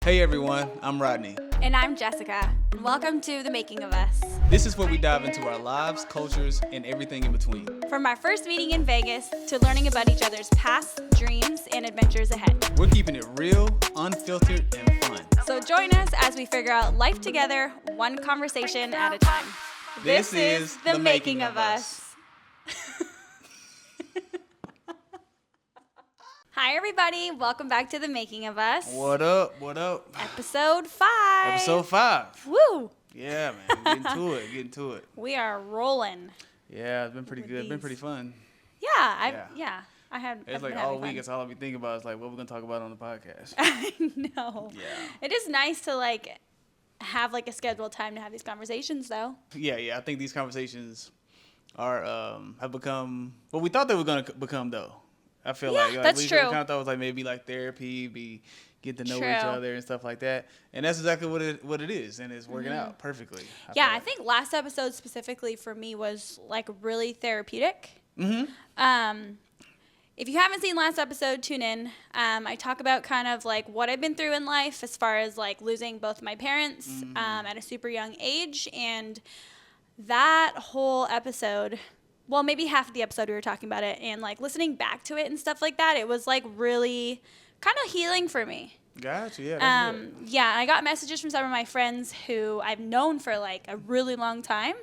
Hey everyone, I'm Rodney. And I'm Jessica. Welcome to The Making of Us. This is where we dive into our lives, cultures, and everything in between. From our first meeting in Vegas to learning about each other's past, dreams, and adventures ahead. We're keeping it real, unfiltered, and fun. So join us as we figure out life together, one conversation at a time. This is The Making of Us. Hi everybody, welcome back to The Making of Us. What up? What up? Episode 5. Episode 5. Woo! Yeah, man. Getting to it. We are rolling. Yeah, it's been pretty good. It's been pretty fun. Yeah. It's like all week, it's all I be thinking about is like what we're going to talk about on the podcast. I know. Yeah. It is nice to have a scheduled time to have these conversations though. Yeah. I think these conversations are have become what we thought they were going to become though. I feel that's true. We kind of thought it was maybe therapy, get to know each other and stuff like that. And that's exactly what it is, and it's working out perfectly. I think last episode specifically for me was really therapeutic. Mm-hmm. If you haven't seen last episode, tune in. I talk about kind of what I've been through in life as far as losing both my parents at a super young age, and that whole episode. Well, maybe half of the episode we were talking about it, and listening back to it and stuff like that, it was really kind of healing for me. Gotcha. Yeah. That's good. Yeah, I got messages from some of my friends who I've known for a really long time,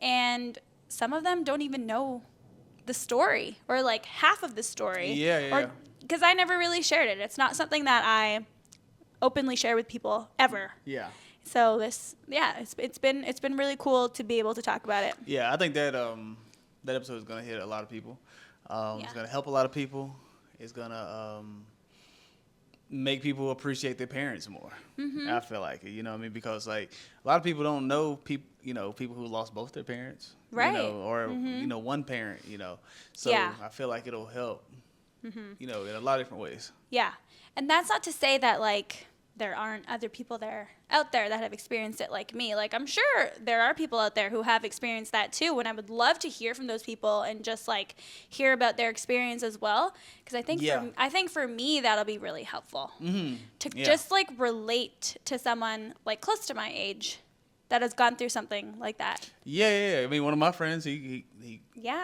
and some of them don't even know the story or half of the story. Yeah. Because I never really shared it. It's not something that I openly share with people ever. Yeah. So it's been really cool to be able to talk about it. Yeah, I think that that episode is gonna hit a lot of people. It's gonna help a lot of people. It's gonna make people appreciate their parents more. Mm-hmm. I feel like it, you know what I mean? Because a lot of people don't know people who lost both their parents, right? Or one parent, So I feel like it'll help, in a lot of different ways. Yeah, and that's not to say that there aren't other people out there that have experienced it like me. I'm sure there are people out there who have experienced that too, and I would love to hear from those people and just hear about their experience as well, because I think for me that'll be really helpful to just relate to someone close to my age that has gone through something like that. Yeah. I mean, one of my friends, he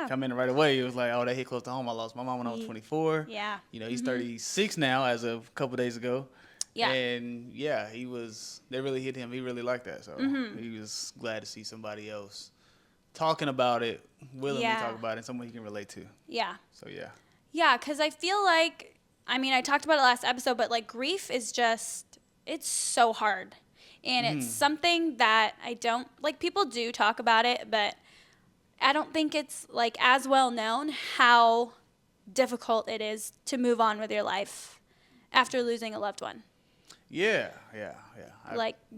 come in right away. He was like, "Oh, that hit close to home. I lost my mom when I was 24. Yeah. He's 36 now as of a couple days ago. Yeah. And they really hit him. He really liked that. So he was glad to see somebody else talking about it, willing to talk about it, and someone he can relate to. Yeah. So, yeah. Yeah, because I feel I talked about it last episode, but grief is it's so hard. And it's something that I don't, people do talk about it, but I don't think it's as well known how difficult it is to move on with your life after losing a loved one. Yeah.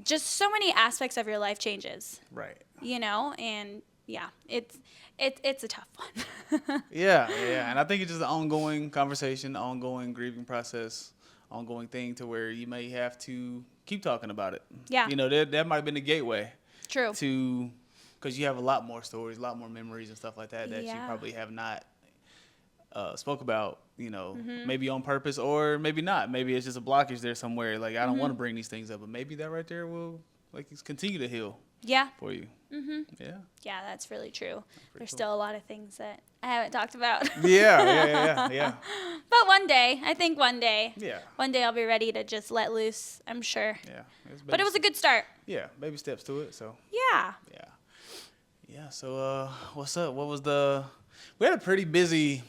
Just so many aspects of your life changes. Right. And it's a tough one. Yeah. And I think it's just an ongoing conversation, ongoing grieving process, ongoing thing to where you may have to keep talking about it. Yeah. That might have been the gateway. True. Because you have a lot more stories, a lot more memories and stuff like that you probably have not spoke about, maybe on purpose or maybe not. Maybe it's just a blockage there somewhere. I don't want to bring these things up, but maybe that right there will continue to heal. Yeah. For you. Mm-hmm. Yeah. Yeah, that's really true. There's still a lot of things that I haven't talked about. Yeah. But one day, Yeah. One day I'll be ready to just let loose, I'm sure. Yeah. But it was a good start. Yeah, baby steps to it, so. Yeah. Yeah, so what's up? We had a pretty busy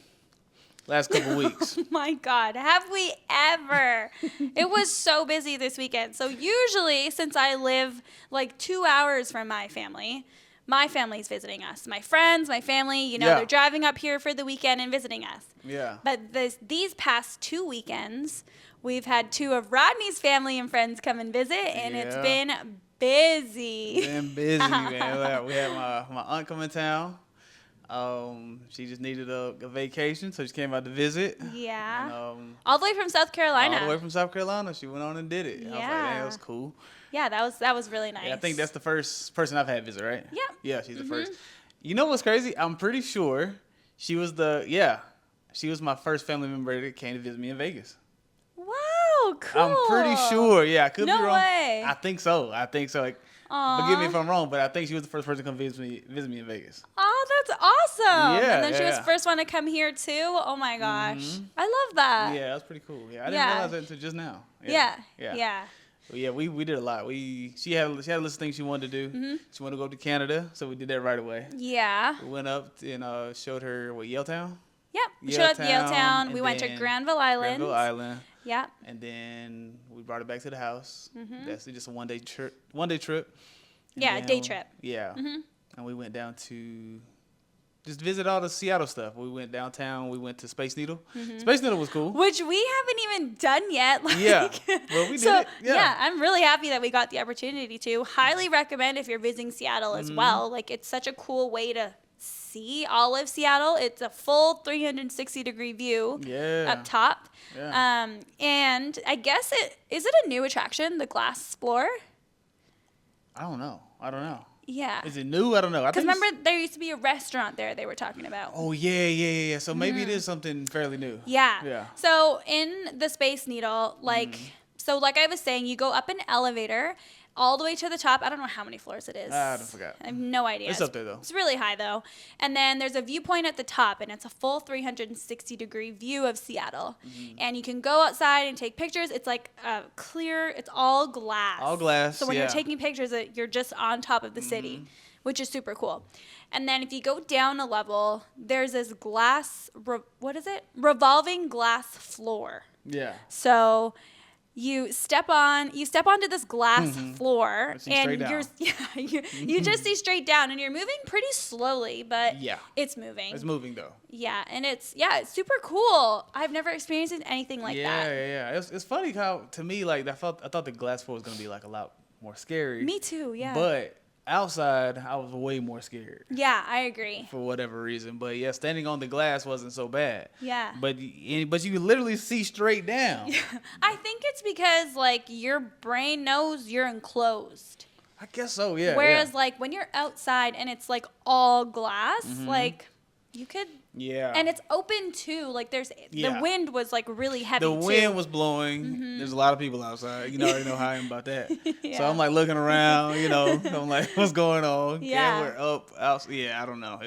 last couple weeks. Oh my God, have we ever? It was so busy this weekend. So usually, since I live 2 hours from my family's visiting us. My friends, my family, they're driving up here for the weekend and visiting us. Yeah. But these past 2 weekends, we've had 2 of Rodney's family and friends come and visit, and it's been busy. Man. We had my aunt come in town. She just needed a vacation, so she came out to visit. Yeah. And, all the way from South Carolina. All the way from South Carolina. She went on and did it. Yeah. I was like, man, that was cool. Yeah, that was really nice. Yeah, I think that's the first person I've had visit, right? Yeah. Yeah, she's the first. You know what's crazy? I'm pretty sure she was my first family member that came to visit me in Vegas. Wow. Oh, cool. I'm pretty sure. Yeah, I could be No wrong. way. I think so. Like, forgive me if I'm wrong, but I think she was the first person to come visit me in Vegas. Oh, that's awesome. Yeah, And then she was yeah. first one to come here too. Oh my gosh. I love that. Yeah, that's pretty cool. Yeah, I didn't Yeah. realize that until just now. Yeah. Yeah. Yeah. Well, yeah, we did a lot. She had a list of things she wanted to do. She wanted to go to Canada, so we did that right away. Yeah. We went up and showed her Yaletown. Yep. We showed up to Yaletown. and We went to then Granville Island. Granville Island. Yeah. And then we brought it back to the house. That's just a one-day trip. And Yeah, then day trip. Yeah. And we went down to just visit all the Seattle stuff. We went downtown. We went to Space Needle. Space Needle was cool. Which we haven't even done yet. Like, Yeah. Well, we did so, it. Yeah. I'm really happy that we got the opportunity to. Highly recommend if you're visiting Seattle as well. Like, it's such a cool way to see all of Seattle. It's a full 360-degree view up top. Yeah. And I guess is it a new attraction, the Glass Floor? I don't know. Yeah. Is it new? I don't know. Because remember, there used to be a restaurant there they were talking about. Oh, yeah. So maybe it is something fairly new. Yeah. Yeah. So in the Space Needle, like I was saying, you go up an elevator all the way to the top. I don't know how many floors it is. I forgot. I have no idea. It's up there, though. It's really high, though. And then there's a viewpoint at the top, and it's a full 360-degree view of Seattle. And you can go outside and take pictures. It's like clear. It's all glass. All glass, So when yeah. you're taking pictures, you're just on top of the city, which is super cool. And then if you go down a level, there's this revolving glass floor. Yeah. So you step onto this glass floor, and you just see straight down, and you're moving pretty slowly, but it's moving. It's moving though. Yeah, and it's super cool. I've never experienced anything like that. Yeah. It's funny how to me like I thought the glass floor was gonna be like a lot more scary. Me too. Yeah. But outside, I was way more scared. Yeah, I agree. For whatever reason, but yeah, standing on the glass wasn't so bad. Yeah. But you literally see straight down. I think it's because like your brain knows you're enclosed. I guess so. Yeah. Whereas like when you're outside and it's like all glass, like you could. Yeah. And it's open too. Like the wind was like really heavy. The wind was blowing. There's a lot of people outside. You already know how I am about that. So I'm like looking around. I'm like, what's going on? Yeah. We're up. Out. Yeah. I don't know.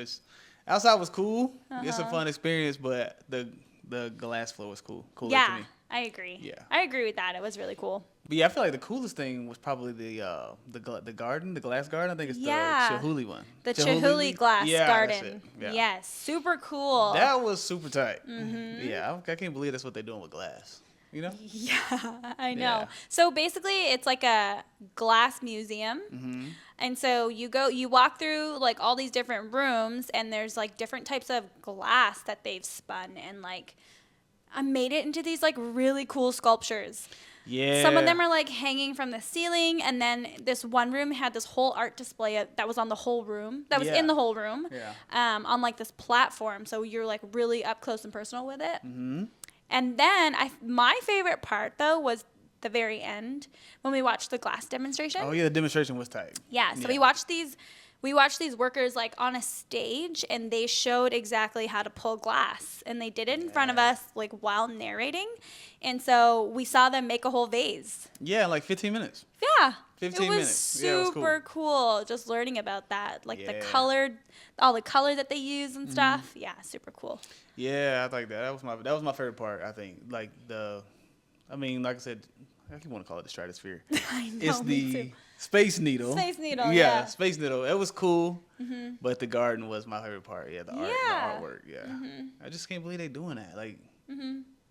Outside was cool. It's a fun experience, but the glass floor was cool. Cooler to me. I agree. Yeah. I agree with that. It was really cool. But yeah, I feel like the coolest thing was probably the garden, the glass garden. I think it's the Chihuly one. The Chihuly glass garden. That's it. Yeah. Yes, super cool. That was super tight. Yeah, I can't believe that's what they're doing with glass. Yeah, I know. Yeah. So basically, it's like a glass museum. And so you walk through like all these different rooms, and there's like different types of glass that they've spun, and like I made it into these like really cool sculptures. Yeah. Some of them are like hanging from the ceiling, and then this one room had this whole art display that was on the whole room. That was in the whole room. Yeah. On like this platform, so you're like really up close and personal with it. And then my favorite part though was the very end when we watched the glass demonstration. Oh yeah, the demonstration was tight. Yeah. So we watched these workers like on a stage, and they showed exactly how to pull glass, and they did it in front of us like while narrating, and so we saw them make a whole vase. Yeah, like 15 minutes. Yeah. 15 it was minutes. super cool just learning about that, like all the color that they use and stuff. Yeah, super cool. Yeah, I like that. That was my favorite part. I think like like I said, I keep want to call it the stratosphere. I know. It's me the too. Space Needle. Space Needle. Yeah. Space Needle. It was cool, but the garden was my favorite part. Yeah, the artwork. Yeah, I just can't believe they doing that. Like,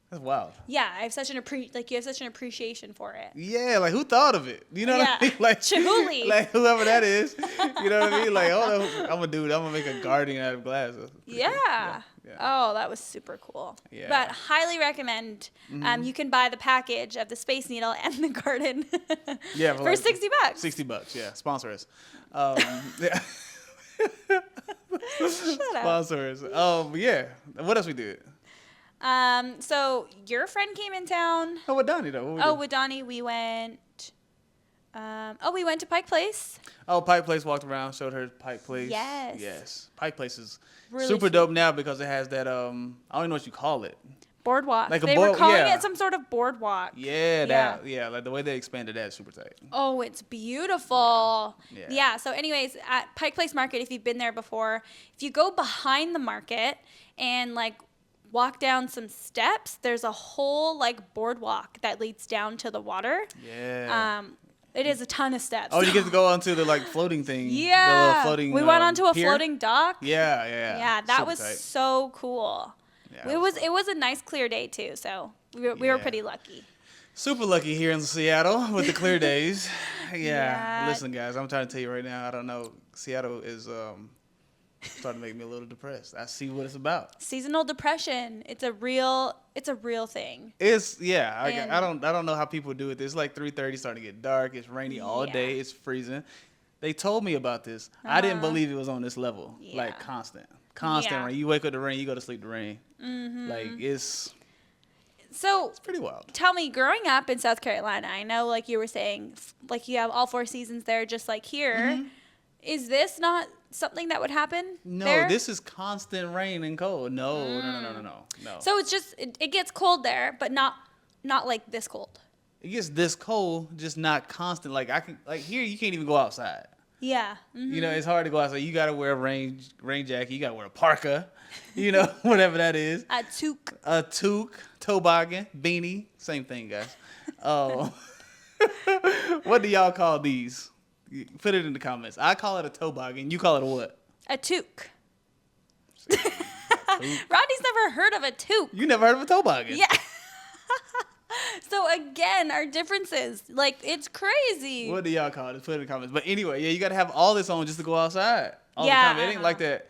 that's wild. Yeah, you have such an appreciation for it. Yeah, like who thought of it? You know what I mean? Like Chihuly. like whoever that is. You know what I mean? Like, I'm gonna make a garden out of glass. Yeah. Oh, that was super cool. Yeah. But highly recommend. You can buy the package of the Space Needle and the garden. Yeah, for like $60. $60. Yeah, sponsor us. Shut up. Sponsor us. Yeah. What else we did? So your friend came in town. Oh, with Donnie though. With Donnie, we went. We went to Pike Place. Oh, Pike Place. Walked around, showed her Pike Place. Yes. Pike Place is Really super sweet. dope now because it has that I don't know what you call it. Boardwalk. Like They were calling it some sort of boardwalk. Yeah, like the way they expanded that is super tight. Oh, it's beautiful. Yeah. Yeah. So anyways, at Pike Place Market, if you've been there before, if you go behind the market and like walk down some steps, there's a whole like boardwalk that leads down to the water. Yeah. It is a ton of steps. Oh, you get to go onto the like floating thing. Yeah. The little floating, we went onto a pier? floating dock. Yeah. Yeah, that Super was tight. so cool. Yeah, It was a nice clear day too, so we were pretty lucky. Super lucky here in Seattle with the clear days. Yeah. Listen, guys, I'm trying to tell you right now. I don't know. Seattle is starting to make me a little depressed. I see what it's about. Seasonal depression. It's a real thing. It's And- I don't know how people do it. It's like 3:30, starting to get dark. It's rainy all day. It's freezing. They told me about this. I didn't believe it was on this level. Yeah. Like constant rain. You wake up to rain. You go to sleep to rain. Mm-hmm. Like it's pretty wild. Tell me, growing up in South Carolina, I know like you were saying, like you have all 4 seasons there, just like here. Mm-hmm. Is this not something that would happen? No, there? this is constant rain and cold. No. So it's just it gets cold there, but not like this cold. It gets this cold, just not constant. Like here, you can't even go outside. Yeah. Mm-hmm. You know, it's hard to go outside. You gotta wear a rain jacket. You gotta wear a parka. You know, whatever that is. A toque, toboggan, beanie, same thing, guys. Oh, what do y'all call these? Put it in the comments. I call it a toboggan. You call it a what? A toque. Rodney's never heard of a toque. You never heard of a toboggan? Yeah. So again, our differences, like it's crazy. What do y'all call it? Put it in the comments. But anyway, yeah, you gotta have all this on just to go outside all the Yeah, time. It ain't like that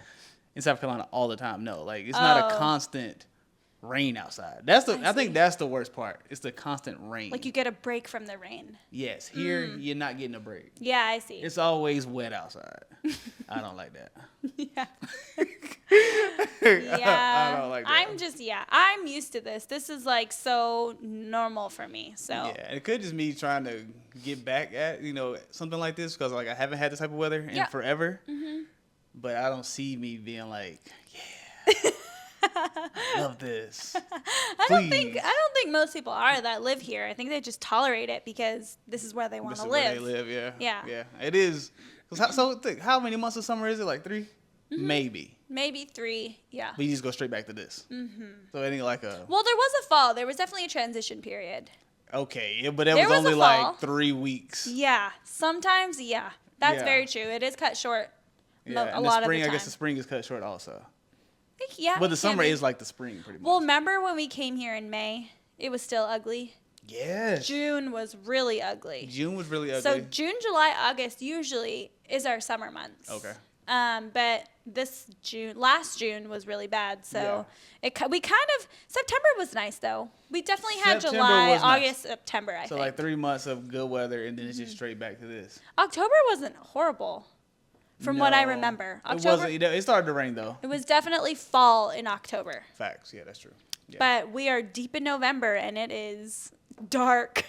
in South Carolina all the time. No, like it's not a constant rain outside. I think that's the worst part. It's the constant rain. Like you get a break from the rain. Yes, here you're not getting a break. Yeah, I see. It's always wet outside. I don't like that. Yeah. I don't like that. I'm used to this. This is like so normal for me. So Yeah, it could just me trying to get back at something like this because like I haven't had this type of weather in forever. Mm-hmm. But I don't see me being like, yeah, love this. I don't think most people are that live here. I think they just tolerate it because this is where they want to live. Where they live, Yeah. Yeah, it is. How many months of summer is it? Like 3? Mm-hmm. Maybe 3, yeah. But you just go straight back to this. Mm-hmm. So it ain't like a... Well, there was a fall. There was definitely a transition period. Okay, yeah, but it was only like 3 weeks. Yeah, sometimes, yeah. That's very true. It is cut short a lot of the spring, the time. I guess the spring is cut short also. Yeah. But the summer is like the spring pretty much. Well, remember when we came here in May? It was still ugly. Yes. June was really ugly. So June, July, August usually is our summer months. Okay. But last June was really bad. So September was nice though. We definitely had September July, was nice. August, September. I think. So like 3 months of good weather, and then it's just straight back to this. October wasn't horrible, from what I remember. October. It started to rain though. It was definitely fall in October. Facts. Yeah, that's true. Yeah. But we are deep in November, and it is dark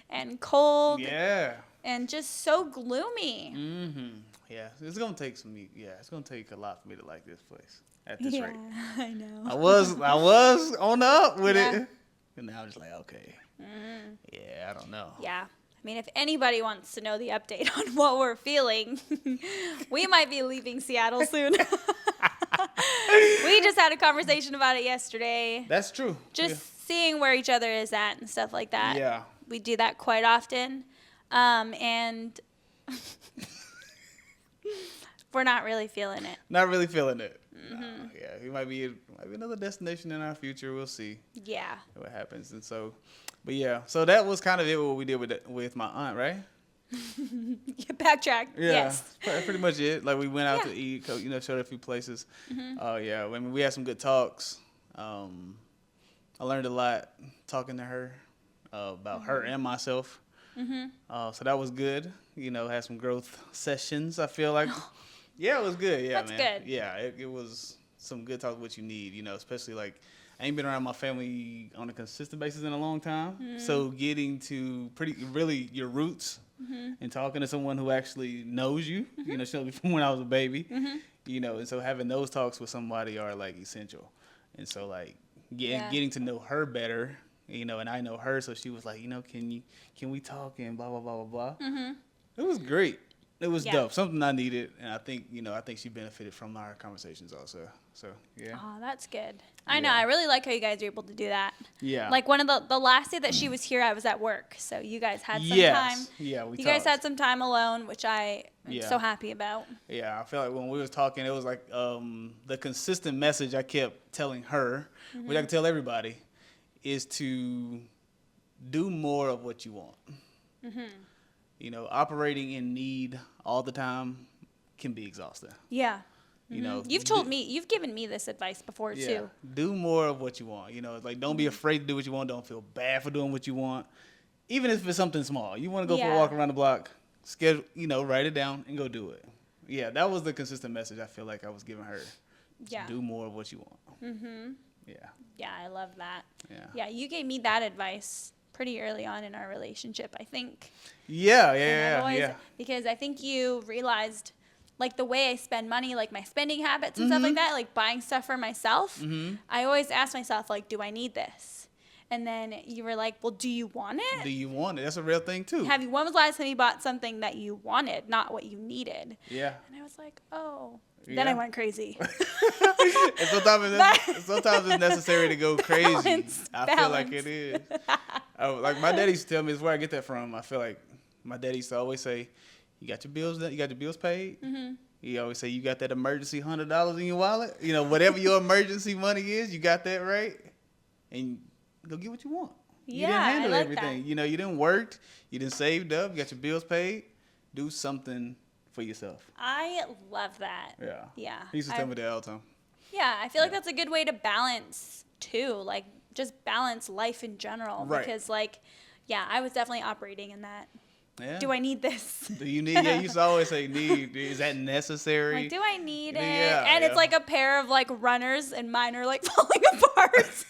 and cold. Yeah. And just so gloomy. Mm-hmm. Yeah, it's gonna take it's gonna take a lot for me to like this place at this rate. I know. I was on the up with it, and now I'm just like, okay, yeah, I don't know. Yeah, I mean, if anybody wants to know the update on what we're feeling, we might be leaving Seattle soon. We just had a conversation about it yesterday. That's true. Just seeing where each other is at and stuff like that. Yeah. We do that quite often, and. We're not really feeling it. Not really feeling it. Mm-hmm. No, yeah, it might be another destination in our future. We'll see. Yeah. What happens, and so, but yeah, so that was kind of it. What we did with my aunt, right? Backtrack. Yeah, Yes. pretty much it. Like we went out to eat, showed a few places. Yeah, I mean we had some good talks. I learned a lot talking to her about her and myself. So that was good. Had some growth sessions. I feel like, yeah, it was good. Yeah, That's man. good. Yeah, it was some good talk. What you need, especially like I ain't been around my family on a consistent basis in a long time. So getting to really your roots and talking to someone who actually knows you. She knows me from when I was a baby. And so having those talks with somebody are like essential. And so like getting to know her better, you know, and I know her, so she was like, you know, can we talk and blah blah blah blah blah. It was great. It was dope. Something I needed, and I think she benefited from our conversations also. So yeah. Oh, that's good. I know. I really like how you guys are able to do that. Yeah. Like one of the last day that she was here, I was at work, so you guys had some time. Yeah, you guys had some time alone, which I am so happy about. Yeah, I feel like when we was talking, it was like the consistent message I kept telling her, which I can tell everybody, is to do more of what you want. You know, operating in need all the time can be exhausting. Yeah. You know, you've given me this advice before too. Do more of what you want. You know, it's like don't be afraid to do what you want. Don't feel bad for doing what you want, even if it's something small. You want to go for a walk around the block, schedule, write it down and go do it. Yeah, that was the consistent message I feel like I was giving her. Yeah. Do more of what you want. Yeah. Yeah, I love that. Yeah. Yeah, you gave me that advice pretty early on in our relationship, I think. Yeah. Because I think you realized, like, the way I spend money, like my spending habits and stuff like that, like buying stuff for myself, I always ask myself, like, do I need this? And then you were like, well, do you want it? Do you want it? That's a real thing, too. When was the last time you bought something that you wanted, not what you needed? Yeah. And I was like, oh. Then I went crazy. And sometimes it's necessary to go crazy. I feel like it is. Like my daddy used to tell me, this is where I get that from. I feel like my daddy used to always say, you got your bills done? You got your bills paid? He always say, you got that emergency $100 in your wallet? You know, whatever your emergency money is, you got that right? And go get what you want. You didn't handle everything. That. You know, you didn't work. You didn't saved up. You got your bills paid. Do something for yourself. I love that. Yeah. He used to tell me that all the time. Yeah, I feel like that's a good way to balance too. Like just balance life in general. Right. Because like, yeah, I was definitely operating in that. Yeah. Do I need this? Do you need? Yeah, you used to always say need. Is that necessary? Like, do I need it? Yeah, and it's like a pair of like runners, and mine are like falling apart.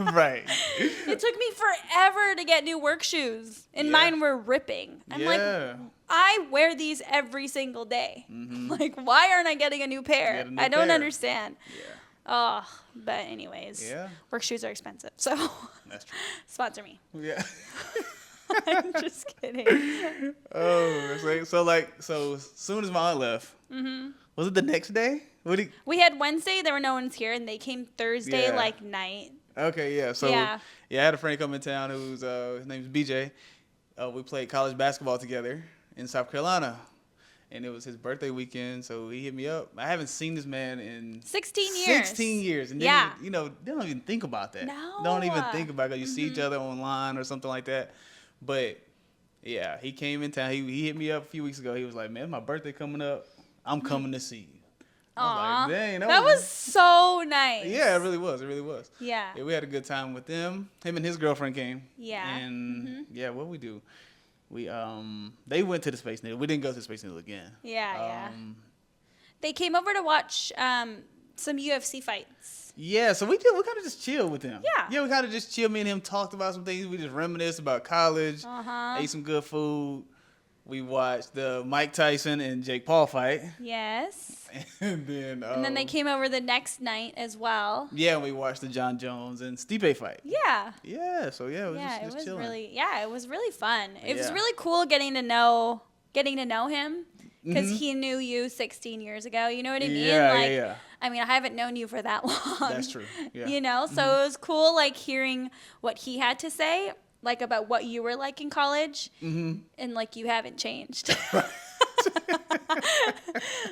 Right. It took me forever to get new work shoes, and mine were ripping. I'm like, I wear these every single day. Like, why aren't I getting a new pair? I don't understand. Yeah. Oh, but anyways, work shoes are expensive, so that's true. Sponsor me. Yeah. I'm just kidding. Oh, so as soon as my aunt left, was it the next day? We had Wednesday. There were no ones here, and they came Thursday like night. Okay, yeah. So I had a friend come in town who's his name's BJ. We played college basketball together in South Carolina, and it was his birthday weekend. So he hit me up. I haven't seen this man in 16 years. 16 years, and then they don't even think about that. No. Don't even think about it. You see each other online or something like that. But yeah, he came in town. He hit me up a few weeks ago. He was like, "Man, my birthday coming up. I'm coming to see you." I was like, dang, that was so nice. Yeah, it really was. Yeah, we had a good time with them. Him and his girlfriend came. Yeah. And what we do? We they went to the Space Needle. We didn't go to the Space Needle again. Yeah. They came over to watch some UFC fights. Yeah, so we kind of just chill with him. Yeah, we kind of just chill. Me and him talked about some things. We just reminisced about college. Ate some good food. We watched the Mike Tyson and Jake Paul fight. Yes. And then they came over the next night as well. Yeah, we watched the John Jones and Stipe fight. Yeah. Yeah. So it was just chilling. It was really fun. It was really cool getting to know him. Because he knew you 16 years ago. You know what I mean? Yeah. I mean, I haven't known you for that long. That's true. Yeah. So it was cool, like, hearing what he had to say, like, about what you were like in college. And, like, you haven't changed.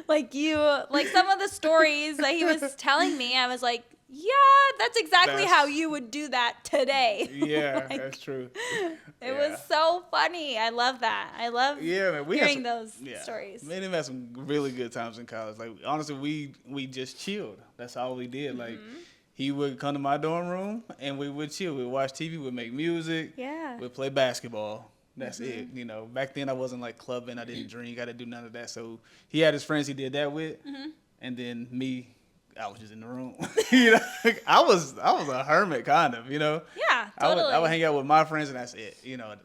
Like, some of the stories that he was telling me, I was like, yeah, that's exactly how you would do that today. Yeah, that's true. It was so funny. I love that. I love hearing those stories. Me and him had some really good times in college. Like, honestly, we just chilled. That's all we did. Like, he would come to my dorm room and we would chill. We'd watch TV. We'd make music. Yeah. We'd play basketball. That's it. Back then I wasn't like clubbing. I didn't drink. I didn't do none of that. So he had his friends he did that with. And then me, I was just in the room. I was a hermit kind of, Yeah, totally. I would hang out with my friends and that's it.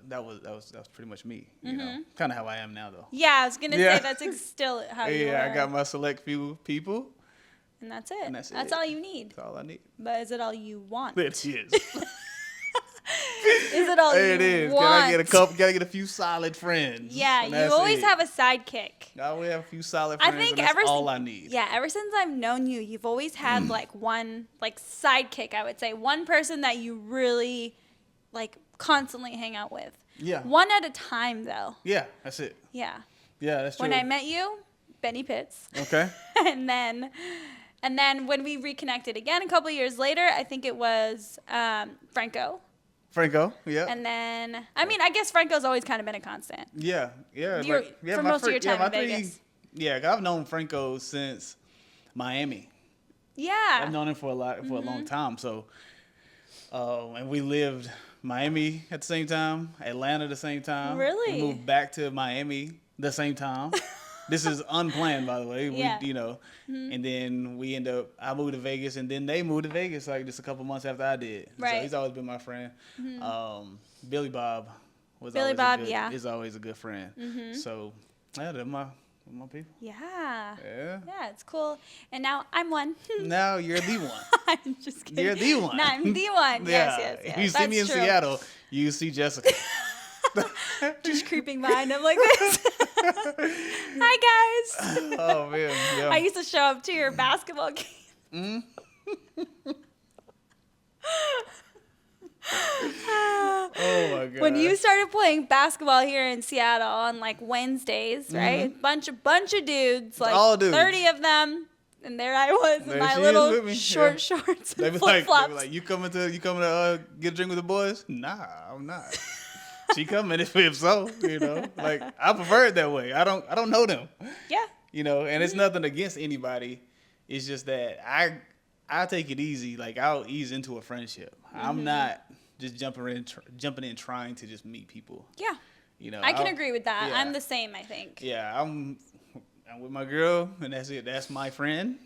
That was pretty much me. Kind of how I am now though. Yeah, I was gonna say that's still how you are. I got my select few people, And that's it. And that's all you need. That's all I need. But is it all you want? It is. Is it all you It is. want? Gotta get a few solid friends. Yeah, you always have a sidekick. I always have a few solid friends, and that's all I need. Yeah, ever since I've known you, you've always had like one like sidekick, I would say. One person that you really like constantly hang out with. Yeah. One at a time though. Yeah, that's it. Yeah. Yeah, that's true. When I met you, Benny Pitts. Okay. and then when we reconnected again a couple years later, I think it was Franco. Franco, yeah. And then, I mean, I guess Franco's always kind of been a constant. Yeah. For most of your time in Vegas. Yeah, I've known Franco since Miami. Yeah. I've known him for a long time. So, and we lived Miami at the same time, Atlanta at the same time. Really? We moved back to Miami the same time. This is unplanned, by the way. Yeah. And then I moved to Vegas, and then they moved to Vegas like just a couple months after I did. Right. So he's always been my friend. Billy Bob is always a good friend. So yeah, they're my people. Yeah. Yeah. Yeah, it's cool. And now I'm one. Now you're the one. I'm just kidding. You're the one. No, I'm the one. Yes. If you see me in Seattle, you see Jessica. Just creeping behind him like this. Hi, guys. Oh, man. Yeah. I used to show up to your basketball game. Oh, my God. When you started playing basketball here in Seattle on like Wednesdays, right? Bunch of dudes, like all dudes. 30 of them. And there I was There in my she little is with me. short Yeah. shorts They and be flip-flops. like, you coming to get a drink with the boys? Nah, I'm not. She coming if so, Like I prefer it that way. I don't know them. Yeah. And it's nothing against anybody. It's just that I take it easy. Like I'll ease into a friendship. I'm not just jumping in trying to just meet people. Yeah. I can agree with that. Yeah. I'm the same, I think. Yeah, I'm with my girl, and that's it. That's my friend.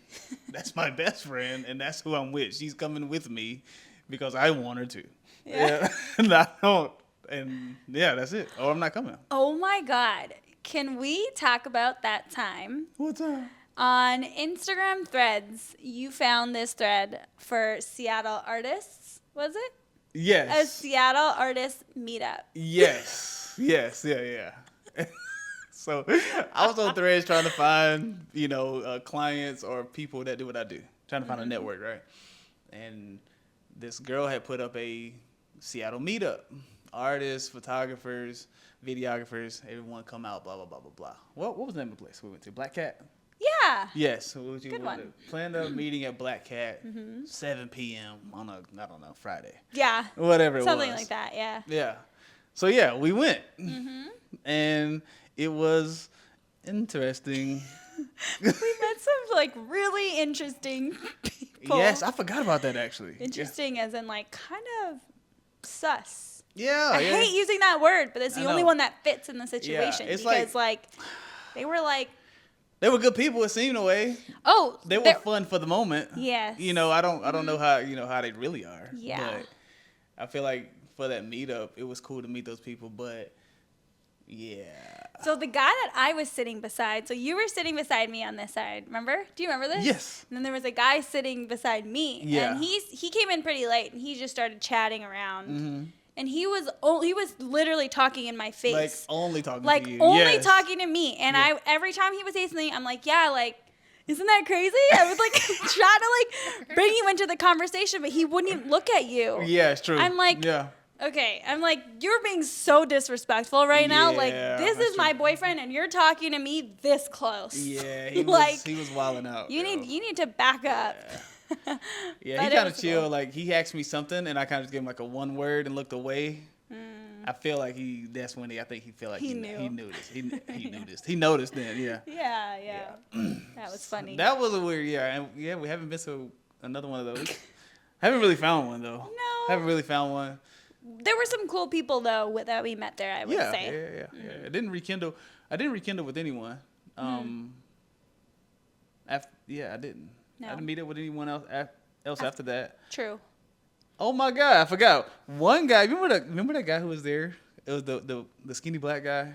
That's my best friend, and that's who I'm with. She's coming with me because I want her to. Yeah. And I don't. And yeah, that's it. Or I'm not coming. Oh my God. Can we talk about that time? What time? On Instagram Threads, you found this thread for Seattle artists, was it? Yes. A Seattle artist meetup. Yes. Yes. Yeah. So I was on Threads trying to find, clients or people that do what I do. Trying to find a network, right? And this girl had put up a Seattle meetup. Artists, photographers, videographers, everyone come out, blah, blah, blah, blah, blah. What was the name of the place we went to? Black Cat? Yeah. Yes. Good one. Planned a meeting at Black Cat, 7 p.m. on Friday. Yeah. Whatever it was. Something like that, yeah. Yeah. So, yeah, we went. And it was interesting. We met some, really interesting people. Yes, I forgot about that, actually. Interesting as in, kind of sus. Yeah. I hate using that word, but it's the only one that fits in the situation. It's because, they were they were good people, it seemed a way. Oh. They were fun for the moment. Yes. I don't know how they really are. Yeah. But I feel like for that meetup, it was cool to meet those people, but yeah. So the guy that I was sitting beside, so you were sitting beside me on this side, remember? Do you remember this? Yes. And then there was a guy sitting beside me. Yeah. And he came in pretty late, and he just started chatting around. Mm-hmm. And he was literally talking in my face. Only talking to you. Only talking to me. And every time he would say something, I'm like, yeah, isn't that crazy? I would try to bring you into the conversation, but he wouldn't even look at you. Yeah, it's true. I'm like, yeah. Okay, I'm like, you're being so disrespectful right now. Yeah, this is my boyfriend, and you're talking to me this close. Yeah, he was wilding out. You need to back up. Yeah, he kind of chill. Cool. He asked me something, and I kind of just gave him a one word and looked away. I feel like that's when I think he felt like he knew. He knew this. He knew this. He noticed then. Yeah. Yeah. That was funny. That was a weird. Yeah, and we haven't been to another one of those. Haven't really found one though. No. Haven't really found one. There were some cool people though that we met there. I would say. Yeah. I didn't rekindle with anyone. I didn't. No. I didn't meet up with anyone else after that. True. Oh my God, I forgot. One guy, remember that guy who was there? It was the skinny black guy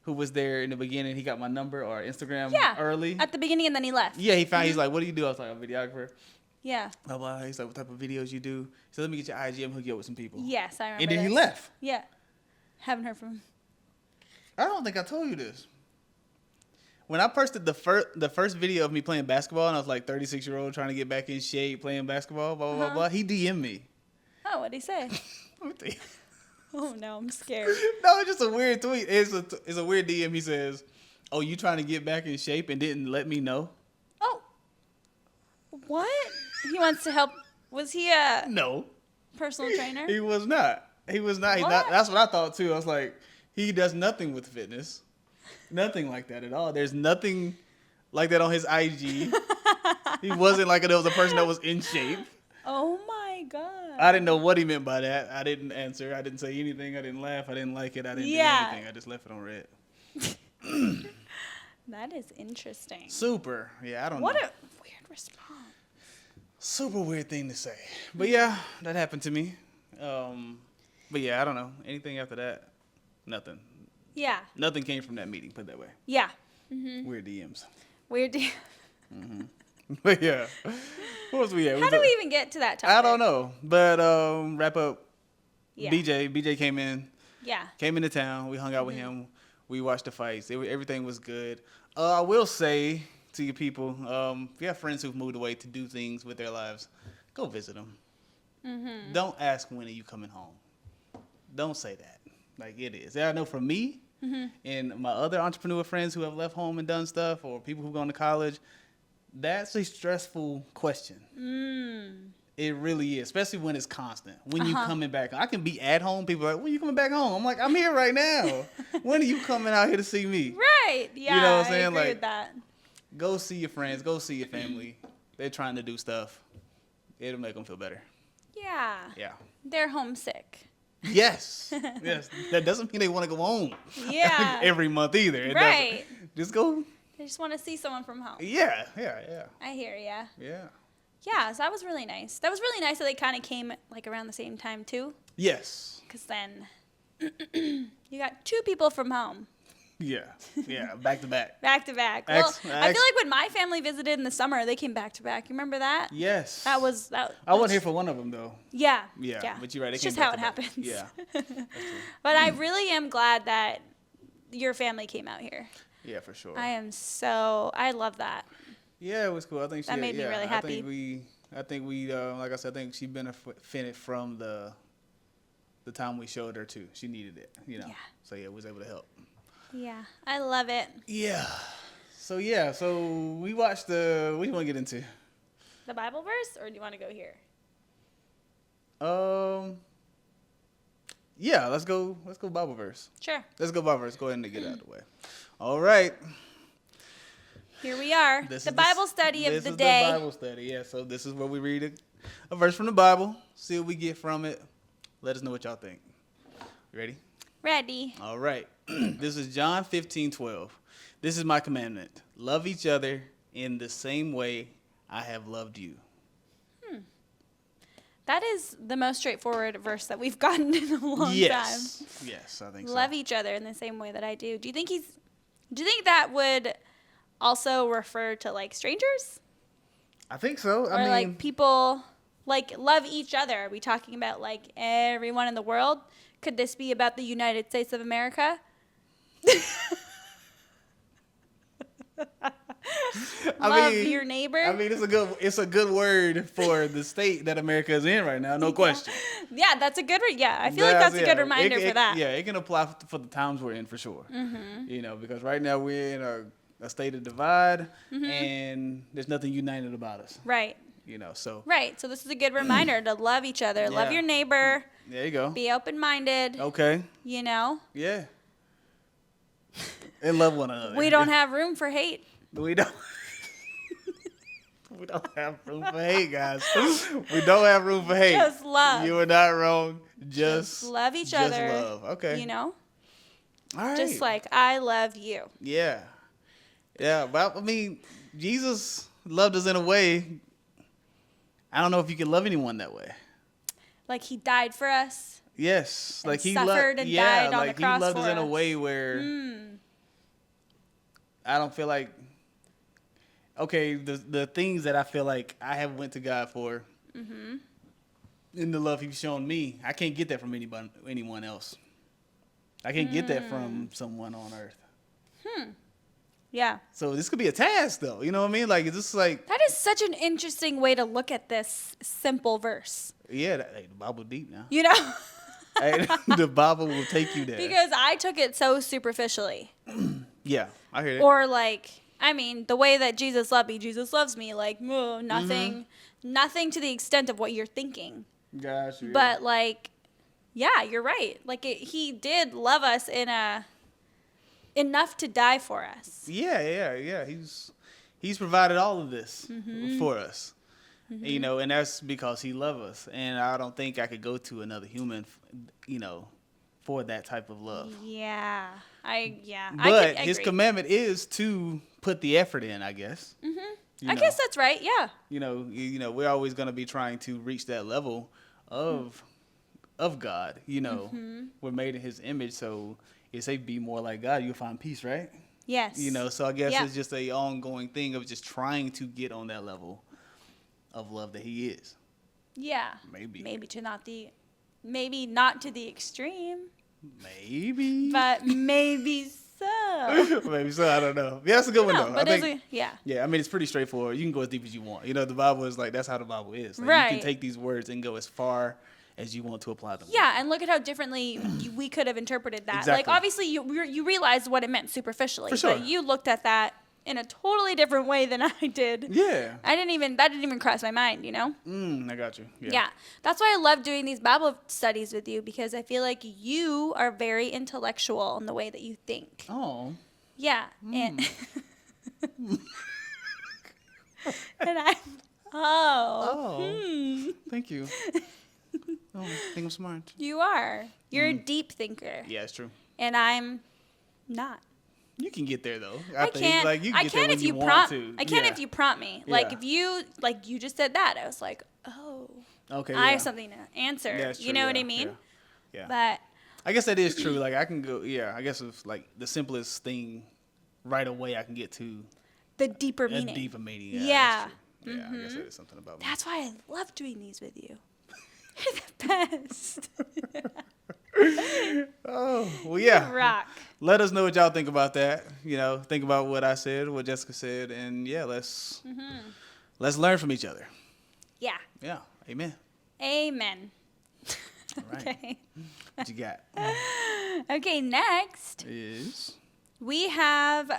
who was there in the beginning. He got my number or Instagram early. At the beginning, and then he left. Yeah, he found. He's like, "What do you do?" I was like, "I'm a videographer." Yeah. Blah blah. He's like, "What type of videos you do?" So let me get your IG. I'm hook you up with some people. Yes, I remember. And then he this. left. Yeah. Haven't heard from him. I don't think I told you this. When I posted the first video of me playing basketball, and I was like 36-year-old trying to get back in shape, playing basketball, blah blah blah. He DM'd me. Oh, what'd he say? Let me Oh no, I'm scared. No, it's just a weird tweet. It's a weird DM. He says, "Oh, you trying to get back in shape and didn't let me know?" Oh. What? He wants to help. Was he a No, personal trainer? he was not. He was not. That's what I thought too. I was like, he does nothing with fitness, nothing like that at all. There's nothing like that on his IG. He wasn't like there was a person that was in shape. Oh my God. I didn't know what he meant by that. I didn't answer. I didn't say anything. I didn't laugh. I didn't like it. I didn't do anything. I just left it on red. That is interesting. Super. Yeah, I don't know. What a weird response. Super weird thing to say. But yeah, that happened to me. But yeah, I don't know. Anything after that? Nothing. Yeah. Nothing came from that meeting, put it that way. Yeah. Weird DMs. Weird. But yeah. What was we at? How do we even get to that topic? I don't know. But wrap up. Yeah. BJ came in. Yeah. Came into town. We hung out with him. We watched the fights. Everything was good. I will say to you people, if you have friends who've moved away to do things with their lives, go visit them. Don't ask when are you coming home. Don't say that. Like it is. I know for me and my other entrepreneur friends who have left home and done stuff, or people who've gone to college, that's a stressful question. It really is, especially when it's constant. When you coming back, I can be at home. People are like, when you coming back home? I'm like, I'm here right now. When are you coming out here to see me? Right. Yeah. You know what I'm saying? I agree Like, with that. go see your friends. Go see your family. They're trying to do stuff. It'll make them feel better. Yeah. Yeah. They're homesick. Yes. Yes. That doesn't mean they want to go home. Yeah. Every month either. It Right. doesn't. Just go. They just want to see someone from home. Yeah. I hear ya. Yeah. Yeah, so that was really nice. That was really nice that they kind of came like around the same time too. Yes. Because then you got two people from home. Yeah. Back to back. Back to back. Well, I feel like when my family visited in the summer, they came back to back. You remember that? Yes. That was. I wasn't here for one of them though. Yeah. Yeah. But you're right. It's just how it happens. Yeah. But I really am glad that your family came out here. Yeah, for sure. I love that. Yeah, it was cool. I think That made me really happy. I think we like I said, I think she benefited from the time we showed her too. She needed it, you know. Yeah. So yeah, was able to help. Yeah, I love it. Yeah. So we watched what do you want to get into? The Bible verse, or do you want to go here? Yeah, let's go Bible verse. Sure. Let's go Bible verse. Go ahead and get it out of the way. All right. Here we are. The Bible study of the day. This is the Bible study, yeah. So this is where we read a verse from the Bible, see what we get from it. Let us know what y'all think. You ready? Ready. All right. This is John 15:12. This is my commandment. Love each other in the same way I have loved you. That is the most straightforward verse that we've gotten in a long time. Yes, I think so. Love each other in the same way that I do. Do you think that would also refer to like strangers? I think so. Or like people like love each other? Are we talking about like everyone in the world? Could this be about the United States of America? Love your neighbor. I mean, it's a good word for the state that America is in right now, no question. Yeah, that's a good. I feel like that's a good reminder for that. Yeah, it can apply for the times we're in for sure. You know, because right now we're in a state of divide, and there's nothing united about us. Right. You know, so. Right. So this is a good reminder to love each other, love your neighbor. There you go. Be open-minded. Okay. You know. Yeah. And love one another. We don't have room for hate. We don't. We don't have room for hate, guys. We don't have room for hate. Just love. You are not wrong. Just love each other. Just love. Okay. You know? All right. Just like I love you. Yeah. Yeah. But I mean, Jesus loved us in a way. I don't know if you can love anyone that way. Like he died for us. Yes. And like he suffered and died on the cross he loved us in a us. way where I don't feel like, okay, the things that I feel like I have went to God for, in the love He's shown me, I can't get that from anyone else. I can't get that from someone on earth. Yeah. So this could be a task, though. You know what I mean? Like, it's just like... That is such an interesting way to look at this simple verse. Yeah, the Bible deep now. You know? Hey, the Bible will take you there. Because I took it so superficially. Yeah, I hear that. Or like, I mean, the way that Jesus loved me, Jesus loves me. Like, nothing to the extent of what you're thinking. Gotcha. Yeah. But like, yeah, you're right. Like He did love us enough to die for us. Yeah. He's provided all of this for us. You know, and that's because He loves us. And I don't think I could go to another human, you know, for that type of love. Yeah. But His commandment is to put the effort in, I guess. I guess that's right. Yeah. You know, we're always going to be trying to reach that level of God. You know, we're made in His image, so if they be more like God, you'll find peace, right? Yes. You know, so I guess it's just a ongoing thing of just trying to get on that level of love that He is. Yeah. Maybe not to the extreme. Maybe. But maybe so. Maybe so. I don't know. Yeah, that's a good one though. But Yeah, I mean, it's pretty straightforward. You can go as deep as you want. You know, the Bible is like, that's how the Bible is. Like, right. You can take these words and go as far as you want to apply them. Yeah, and look at how differently we could have interpreted that. Exactly. Like, obviously, you realized what it meant superficially. For sure. But you looked at that in a totally different way than I did. Yeah. That didn't even cross my mind, you know? I got you. Yeah. That's why I love doing these Bible studies with you, because I feel like you are very intellectual in the way that you think. Oh. Yeah. And I Thank you. Oh, I think I'm smart. You are. You're a deep thinker. Yeah, it's true. And I'm not. You can get there though. I can't. Like, you can get there when if you want prompt. to. I can if you prompt me. Like Yeah. if you you just said that, I was like, oh. Okay. I have something to answer. Yeah, it's true. You know what I mean? Yeah. But I guess that is true. Like I can go. Yeah. I guess it's like the simplest thing. Right away, I can get to the deeper a meaning. deeper meaning. Yeah. That's true. Yeah. I guess that is something about me. That's why I love doing these with you. You're the best. Oh well, yeah. Rock. Let us know what y'all think about that. You know, think about what I said, what Jessica said, and yeah, let's learn from each other. Yeah. Yeah. Amen. Amen. All right. Okay. What you got? Okay, next. Is We have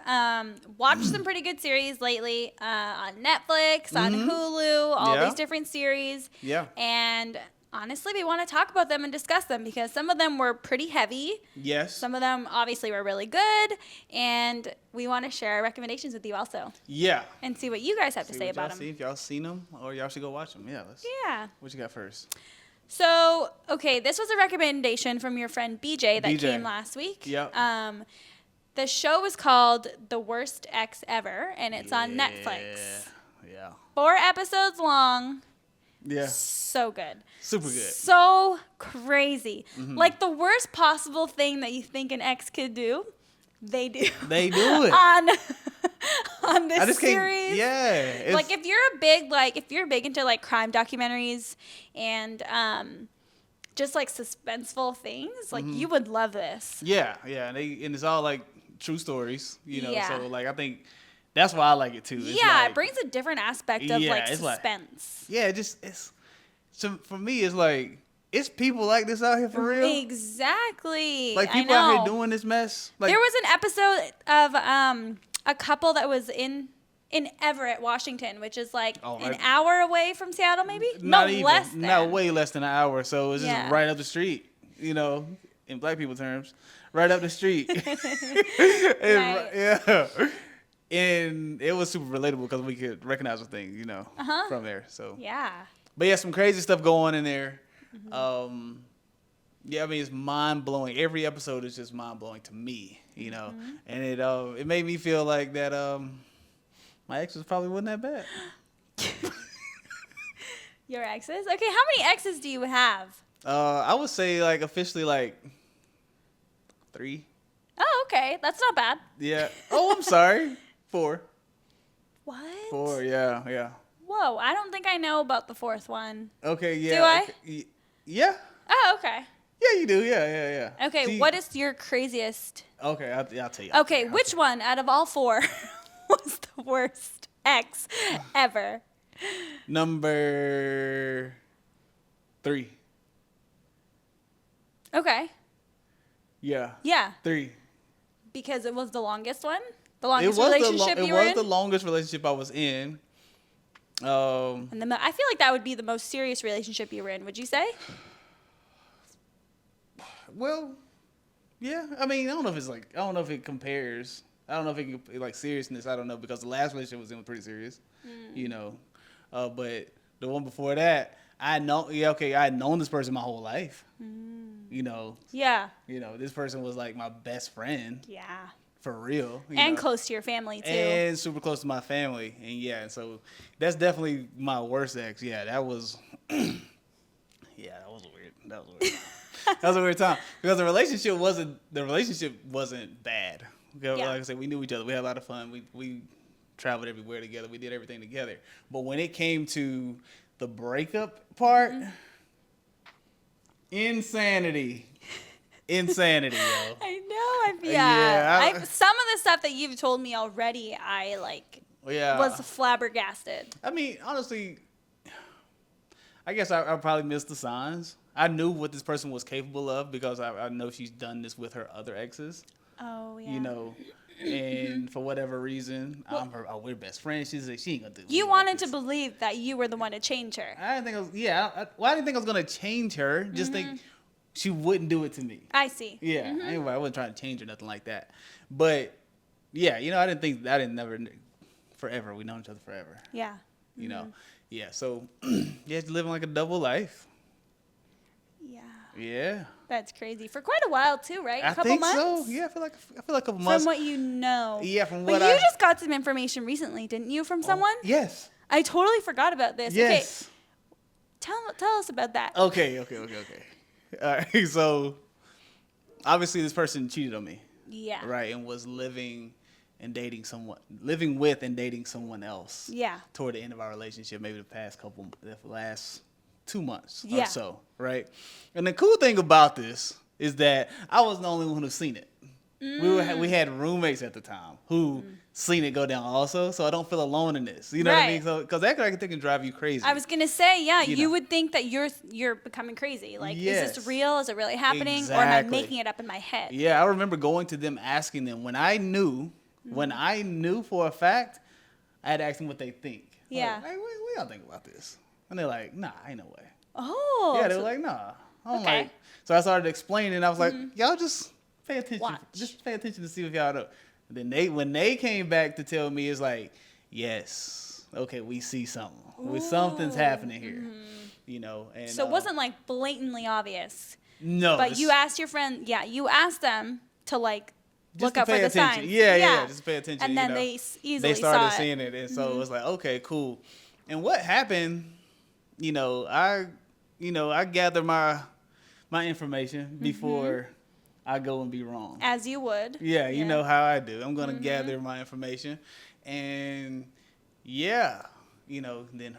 watched some pretty good series lately on Netflix, on Hulu, all Yeah. these different series. Yeah. And honestly, we want to talk about them and discuss them because some of them were pretty heavy. Yes. Some of them obviously were really good. And we want to share our recommendations with you also Yeah. and see what you guys have to See say what y'all about them. see, if y'all seen them, or y'all should go watch them. Yeah. Yeah. What you got first? So, okay, this was a recommendation from your friend BJ that came last week. Yep. The show is called The Worst Ex Ever, and it's on Netflix. Yeah. 4 episodes long. Yeah. So good. Super good. So crazy. Like the worst possible thing that you think an ex could do, they do. They do it. on this series. Yeah. Like if you're big into like crime documentaries and just like suspenseful things, like you would love this. Yeah. And it's all like true stories, you know. Yeah. So like I think that's why I like it too. It's Yeah, like, it brings a different aspect of like it's like- suspense. So for me it's like it's people like this out here for real. Exactly. Like people I know. out here doing this mess. Like There was an episode of a couple that was in Everett, Washington, which is like an hour away from Seattle, maybe? Less than. No, way less than an hour. So it's just Yeah. right up the street, you know, in black people terms, right up the street. Right. Yeah. And it was super relatable because we could recognize the thing, you know, from there. So Yeah. But yeah, some crazy stuff going on in there. Yeah, I mean it's mind blowing. Every episode is just mind blowing to me, you know, and it made me feel like that my exes probably wasn't that bad. Your exes? Okay, how many exes do you have? I would say like officially like 3. Oh, okay. That's not bad. Yeah. Oh, I'm sorry. 4. What? 4. Yeah. Yeah. Whoa, I don't think I know about the 4th one. Okay. Yeah. Do I? Okay. Yeah. Oh, okay. Yeah, you do. Yeah. Okay, See, what is your craziest? Okay, I'll tell you. Okay, which one out of all 4 was the worst ex ever? Number 3. Okay. Yeah. Yeah, 3. because it was the longest one? The It longest was relationship you were in? the longest relationship I was in. And I feel like that would be the most serious relationship you were in, would you say? Well, yeah. I mean, I don't know if it compares. I don't know if it can, like, seriousness. I don't know, because the last relationship was pretty serious, you know. But the one before that, I had known this person my whole life. You know. Yeah. You know, this person was like my best friend. Yeah. For real. And know. close to your family, too. And super close to my family. And yeah, so that's definitely my worst ex. Yeah, that was that was weird. That was a weird time. Because the relationship wasn't bad. Because, like I said, we knew each other. We had a lot of fun. We traveled everywhere together. We did everything together. But when it came to the breakup part, insanity. Insanity, yo. I know. Some of the stuff that you've told me already, I was flabbergasted. I mean, honestly, I guess I probably missed the signs. I knew what this person was capable of, because I know she's done this with her other exes. Oh, yeah. You know, and for whatever reason, we're best friends. She said she ain't gonna do. You wanted to believe that you were the one to change her. I didn't think I was. Yeah, I didn't think I was gonna change her. Just think she wouldn't do it to me. I see. Yeah. Anyway, I wasn't trying to change her, nothing like that. But yeah, you know, I didn't never forever. We known each other forever. Yeah. You know. Yeah. So yeah, living like a double life. Yeah. Yeah. That's crazy. For quite a while too, right? I couple think months? so. Yeah, I feel like a couple months. From what you know. Yeah, from but what you just got some information recently, didn't you, from someone? Yes. I totally forgot about this. Yes. Okay. Tell us about that. Okay. All right. So obviously this person cheated on me. Yeah. Right, and was living with and dating someone else. Yeah. Toward the end of our relationship, maybe the last 2 months Yeah. or so, right? And the cool thing about this is that I was the only one who seen it. We had roommates at the time who seen it go down also, so I don't feel alone in this. You know what I mean? So, because that can drive you crazy. I was gonna say, yeah, you know. would think that you're becoming crazy. Like, Yes. is this real? Is it really happening? Or am I Exactly. making it up in my head? Yeah, I remember going to them, asking them when I knew for a fact, I had to ask them what they think. Yeah. Like, hey, what y'all think about this? And they're like, nah, ain't no way. Oh. Yeah, they were like, nah. I'm Okay. like, so I started explaining, and I was like, y'all just pay attention. Watch. Just pay attention to see if y'all know. And then when they came back to tell me, it's like, yes, okay, we see something. Something's happening here. You know. And So it wasn't like blatantly obvious. no. But you asked your friend, you asked them to like just look to up for pay the attention. signs. Yeah, just pay attention. And then you know. they easily They started saw seeing it, and so it was like, okay, cool. And what happened? You know, I gather my information before I go and be wrong. As you would. Yeah, you know how I do. I'm gonna gather my information, and yeah, you know, then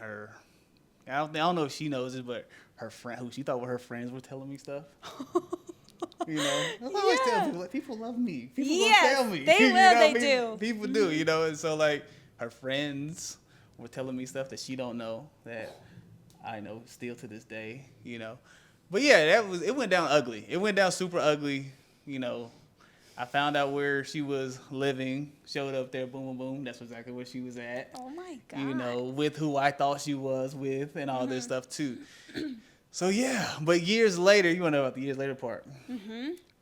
I don't know if she knows it, but her friend, who she thought were her friends, were telling me stuff. You know, I always tell people, like, people love me. People will tell me. They You will. know They what I mean? do. People do. You know, and so like her friends were telling me stuff that she don't know that I know still to this day. You know, but yeah, it went down ugly. It went down super ugly. You know, I found out where she was living. Showed up there. Boom, boom, boom. That's exactly where she was at. Oh my God. You know, with who I thought she was with, and all this stuff too. So yeah, but years later, you want to know about the years later part?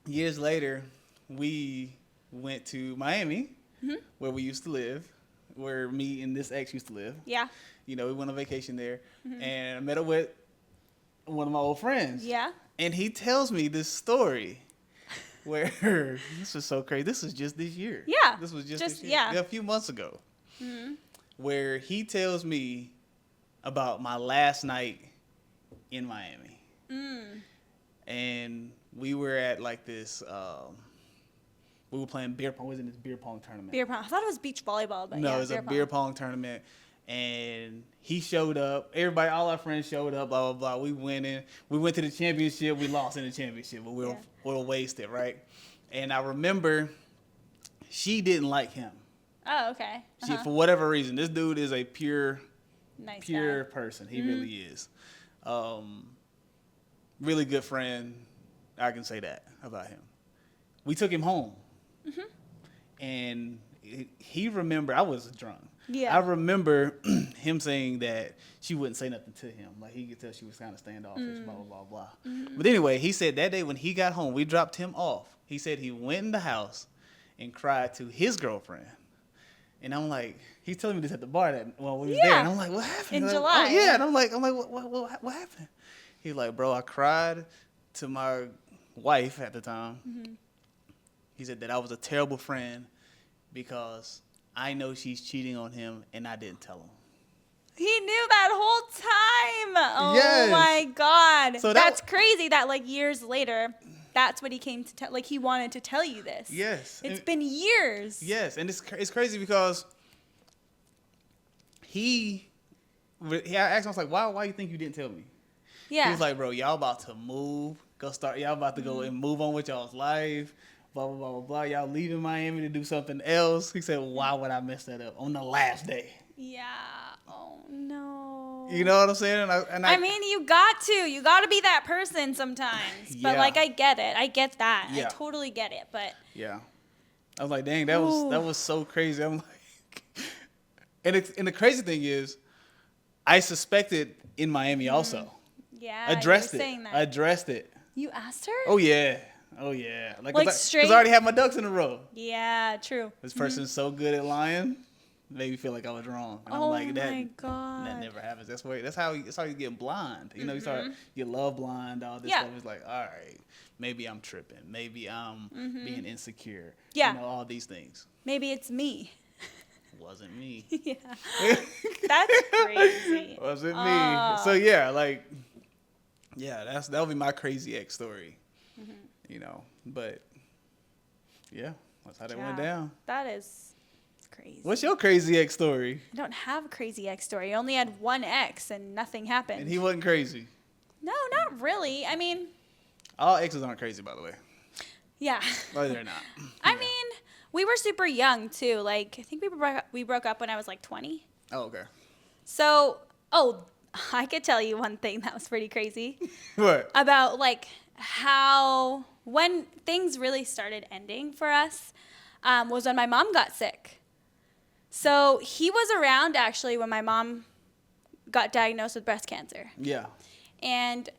Years later, we went to Miami, where we used to live, where me and this ex used to live. Yeah. You know, we went on vacation there, and I met up with one of my old friends. Yeah. And he tells me this story, where this was so crazy. This was just this year. Yeah. This was just this year. Yeah. A few months ago, where he tells me about my last night in Miami. And we were at like this We were playing beer pong. We was in this beer pong tournament. Beer pong. I thought it was beach volleyball, but no, yeah, it was a beer pong tournament. And he showed up. Everybody, all our friends showed up, blah, blah, blah. We winning. We went to the championship. We lost in the championship, but we were wasted, right? And I remember she didn't like him. Oh, okay. She, for whatever reason, this dude is a pure guy. person. He really is. Really good friend. I can say that about him. We took him home. And he remembered, I was drunk. Yeah. I remember him saying that she wouldn't say nothing to him. Like, he could tell she was kind of standoffish, blah, blah, blah, blah. But anyway, he said that day when he got home, we dropped him off. He said he went in the house and cried to his girlfriend. And I'm like, he's telling me this at the bar while we was there. And I'm like, what happened? In July. Oh, yeah. And I'm like, what happened? He's like, bro, I cried to my wife at the time. He said that I was a terrible friend because I know she's cheating on him and I didn't tell him. He knew that whole time. Oh my God. So that's crazy that like years later, that's what he came to tell. Like, he wanted to tell you this. Yes. It's been years. Yes. And it's crazy because I asked him, I was like, why you think you didn't tell me? Yeah. He was like, bro, y'all about to move. Y'all about to go and move on with y'all's life. Blah, blah, blah, blah, blah. Y'all leaving Miami to do something else. He said, why would I mess that up on the last day? Yeah. Oh, no. You know what I'm saying? I mean, you got to be that person sometimes. But, like, I get it. I get that. Yeah. I totally get it. But. Yeah. I was like, dang, that was so crazy. I'm like, and the crazy thing is, I suspected in Miami also. Yeah. Addressed it. You asked her? Oh, yeah. Like straight? Because I already had my ducks in a row. Yeah, true. This person's so good at lying, made me feel like I was wrong. And I'm like, my God. That never happens. That's how you get blind. You know, you love blind, all this stuff. It's like, all right, maybe I'm tripping. Maybe I'm being insecure. Yeah. You know, all these things. Maybe it's me. Wasn't me. Yeah. That's crazy. Wasn't me. So, yeah, like, that would be my crazy ex story. You know, but yeah, that's how that went down. That is crazy. What's your crazy ex story? I don't have a crazy ex story. I only had one ex and nothing happened. And he wasn't crazy? No, not really. I mean, all exes aren't crazy, by the way. Yeah. Well, they're not. I mean, we were super young too. Like, I think we broke up when I was like 20. Oh, okay. So, I could tell you one thing that was pretty crazy. What? About like how when things really started ending for us was when my mom got sick. So he was around actually when my mom got diagnosed with breast cancer. Yeah. And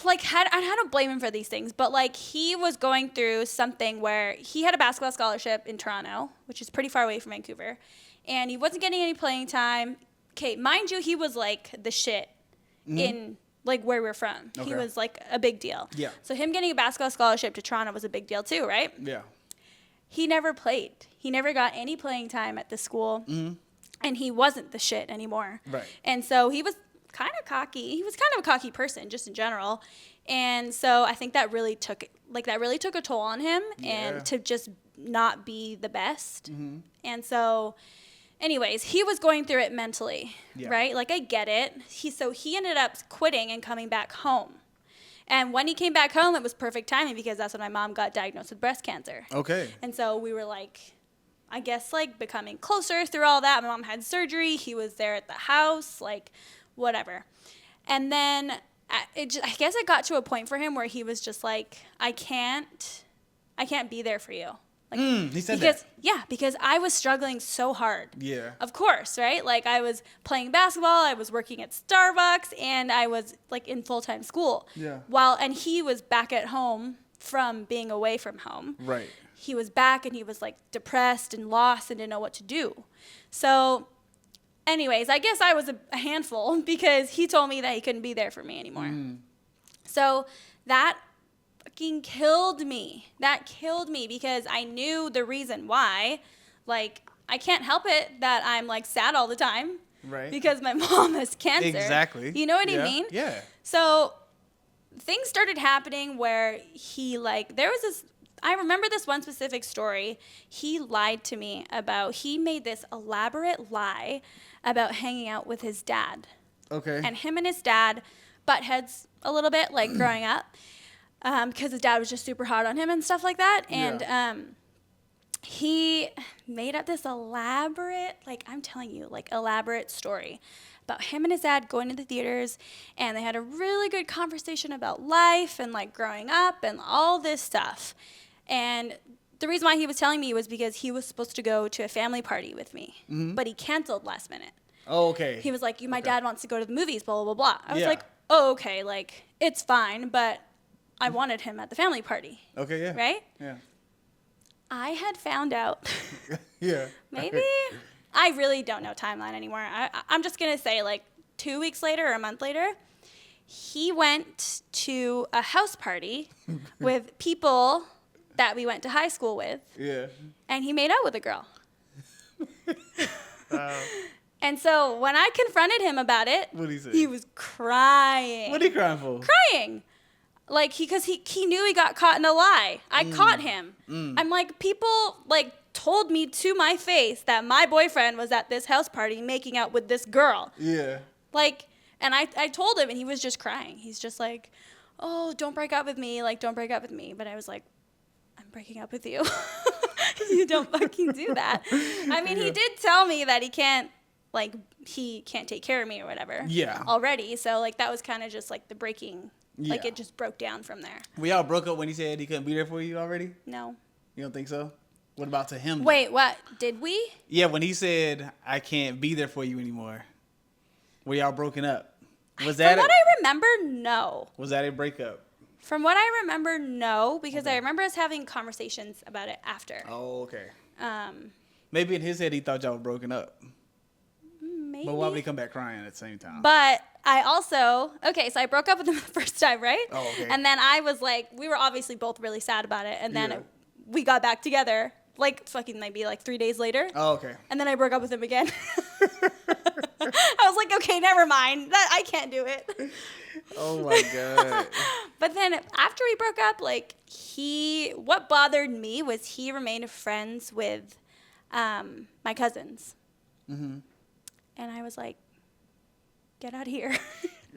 like I don't blame him for these things, but like he was going through something where he had a basketball scholarship in Toronto, which is pretty far away from Vancouver, and he wasn't getting any playing time. Okay, mind you, he was like the shit in like where we're from. Okay. He was like a big deal. Yeah. So him getting a basketball scholarship to Toronto was a big deal too, right? Yeah. He never played. He never got any playing time at the school, and he wasn't the shit anymore. Right. And so he was kind of cocky. He was kind of a cocky person just in general. And so I think that really took a toll on him and to just not be the best. And so anyways, he was going through it mentally, right? Like, I get it. He ended up quitting and coming back home. And when he came back home, it was perfect timing because that's when my mom got diagnosed with breast cancer. Okay. And so we were like, I guess like becoming closer through all that. My mom had surgery. He was there at the house, like whatever. And then I guess it got to a point for him where he was just like, I can't be there for you. Like, he said that. Yeah, because I was struggling so hard. Yeah. Of course, right? Like, I was playing basketball, I was working at Starbucks, and I was, like, in full-time school. Yeah. And he was back at home from being away from home. Right. He was back, and he was, like, depressed and lost and didn't know what to do. So, anyways, I guess I was a handful because he told me that he couldn't be there for me anymore. So, that fucking killed me. That killed me because I knew the reason why. Like, I can't help it that I'm like sad all the time. Right. Because my mom has cancer. Exactly. You know what I mean? Yeah. So things started happening where he like, there was this, I remember this one specific story. He lied to me he made this elaborate lie about hanging out with his dad. Okay. And him and his dad butt heads a little bit, like growing up, because his dad was just super hard on him and stuff like that. And he made up this elaborate, like I'm telling you, like elaborate story about him and his dad going to the theaters, and they had a really good conversation about life and like growing up and all this stuff. And the reason why he was telling me was because he was supposed to go to a family party with me, but he canceled last minute. Oh, okay. He was like, my dad wants to go to the movies, blah, blah, blah, blah. I was like, oh, okay, like, it's fine, but I wanted him at the family party. Okay, yeah. Right? Yeah. I had found out. Yeah. Maybe. I really don't know timeline anymore. I'm just going to say, like, 2 weeks later or a month later, he went to a house party with people that we went to high school with. Yeah. And he made out with a girl. And so when I confronted him about it, What did he say? he was crying. What are you crying for? Crying. Like, because he knew he got caught in a lie. I caught him. I'm like, people, like, told me to my face that my boyfriend was at this house party making out with this girl. Yeah. Like, and I told him, and he was just crying. He's just like, oh, don't break up with me. Like, don't break up with me. But I was like, I'm breaking up with you. You don't fucking do that. I mean, he did tell me that he can't take care of me or whatever. Yeah. Already. So, like, that was kind of just, like, the breaking. Yeah. Like, it just broke down from there. We all broke up when he said he couldn't be there for you already? No. You don't think so? What about to him? Wait, what? Did we? Yeah, when he said, I can't be there for you anymore. Were y'all broken up? Was that From what I remember, no. Was that a breakup? From what I remember, no. Because I remember us having conversations about it after. Oh, okay. Maybe in his head he thought y'all were broken up. Maybe. But why would he come back crying at the same time? But I also, so I broke up with him the first time, right? Oh, okay. And then I was like, we were obviously both really sad about it. And then we got back together, like fucking maybe like 3 days later. Oh, okay. And then I broke up with him again. I was like, okay, never mind. I can't do it. Oh my God. But then after we broke up, like what bothered me was he remained friends with my cousins. Mm-hmm. And I was like, get out of here.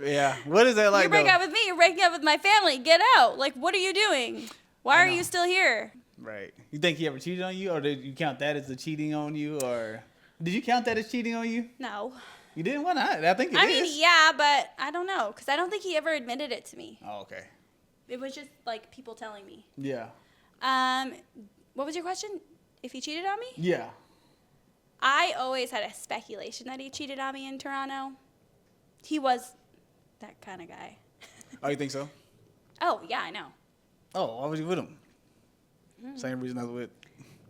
Yeah. What is that like? You break up with me. You're breaking up with my family. Get out. Like, what are you doing? Why are you still here? Right. You think he ever cheated on you, or did you count that as the cheating on you, or did you count that as cheating on you? No. You didn't? Why not? I think it is. I mean, yeah, but I don't know, because I don't think he ever admitted it to me. Oh, okay. It was just like people telling me. Yeah. What was your question? If he cheated on me? Yeah. I always had a speculation that he cheated on me in Toronto. He was that kind of guy. Oh, you think so? Oh, yeah, I know. Oh, why was you with him? Same reason I was with.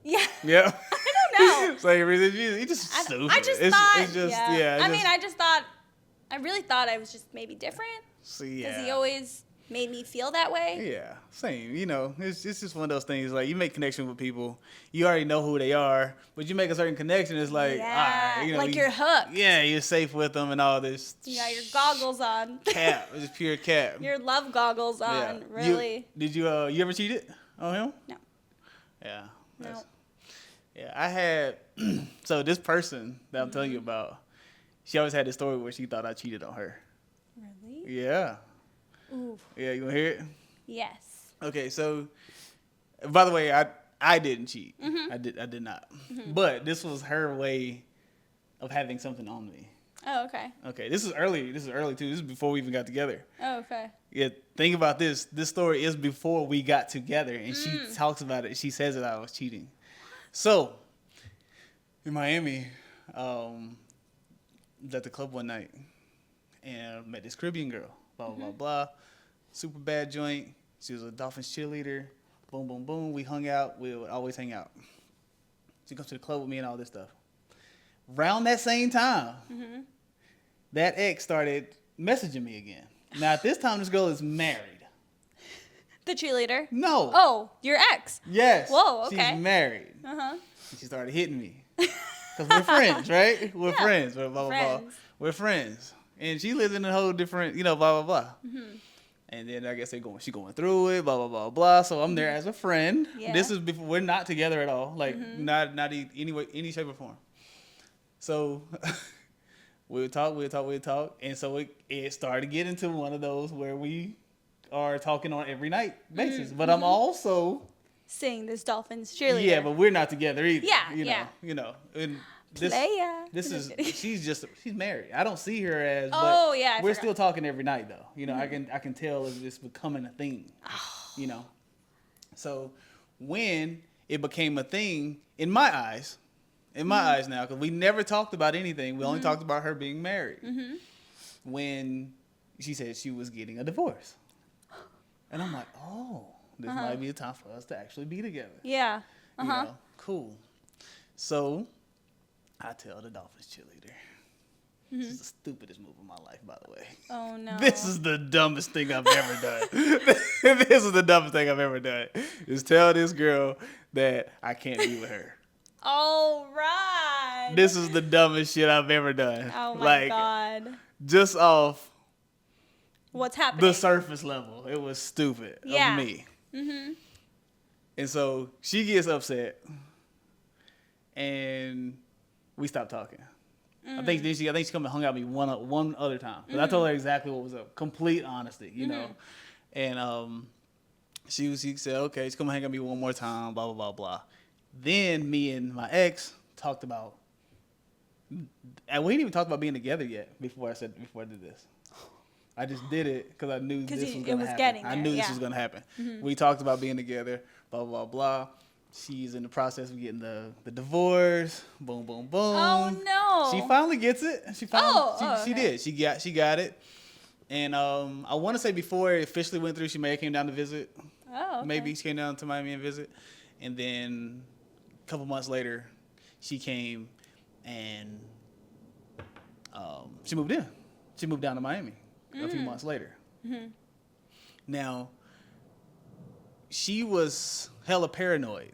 Yeah. Yeah. I don't know. Same reason. He just stupid. I just thought. It's just, yeah. I really thought I was just maybe different. See, yeah. Because he always made me feel that way. Yeah, same. You know, it's just one of those things. Like, you make connection with people, you already know who they are, but you make a certain connection. It's like, all right, you know, like you're hooked. Yeah, you're safe with them and all this. You got your goggles on. Cap, it's just pure cap. Your love goggles on, yeah. really. You ever cheated on him? No. Yeah. No. Yeah, I had. So this person that I'm telling you about, she always had this story where she thought I cheated on her. Really? Yeah. Ooh. Yeah, you wanna hear it? Yes. Okay, so by the way, I didn't cheat. Mm-hmm. I did not. Mm-hmm. But this was her way of having something on me. Oh, okay. Okay, this is early too. This is before we even got together. Oh, okay. Yeah, think about this. This story is before we got together, and she talks about it. She says that I was cheating. So in Miami, I was at the club one night and met this Caribbean girl. Blah blah blah blah. Super bad joint. She was a Dolphins cheerleader. Boom boom boom. We hung out. We would always hang out. She comes to the club with me and all this stuff. Around that same time, that ex started messaging me again. Now, at this time, this girl is married. The cheerleader? No. Oh, your ex? Yes. Whoa, okay. She's married. Uh-huh. And she started hitting me. Because we're friends, right? We're friends. Blah, blah, blah. Friends. We're friends. And she lives in a whole different, blah, blah, blah. And then I guess she going through it, blah blah blah blah. So I'm there as a friend. Yeah. This is before we're not together at all, like not any way, any shape or form. So we would talk, and so it started to get into one of those where we are talking on every night basis. But I'm also seeing this Dolphins cheerleader. Yeah, but we're not together either. Yeah, You know. And Playa. this is she's married. I don't see her as. Oh but yeah, we're still talking every night though. You know, I can tell if it's becoming a thing. You know, so when it became a thing in my eyes now, because we never talked about anything. We only talked about her being married. When she said she was getting a divorce, and I'm like, oh, this might be a time for us to actually be together. Yeah. You know, cool. So I tell the Dolphins cheerleader. This is the stupidest move of my life, by the way. Oh, no. This is the dumbest thing I've ever done. This is the dumbest thing I've ever done. Is tell this girl that I can't be with her. All right. This is the dumbest shit I've ever done. Oh, my God. Just off what's happening? the surface level. It was stupid of me. And so she gets upset. And we stopped talking. I think she come and hung out with me one other time. But I told her exactly what was up. Complete honesty, you know. And she said, okay, she's come and hang out with me one more time, blah, blah, blah, blah. Then me and my ex talked about, and we didn't even talk about being together yet before I did this. I just did it because I knew this was going to happen. I knew this was going to happen. We talked about being together, blah, blah, blah. She's in the process of getting the divorce. Boom, boom, boom. Oh no! She finally gets it. She did. She got it. And I want to say before it officially went through, she may have came down to visit. Oh. Okay. Maybe she came down to Miami and visit. And then a couple months later, she came and she moved in. She moved down to Miami a few months later. Now, she was hella paranoid.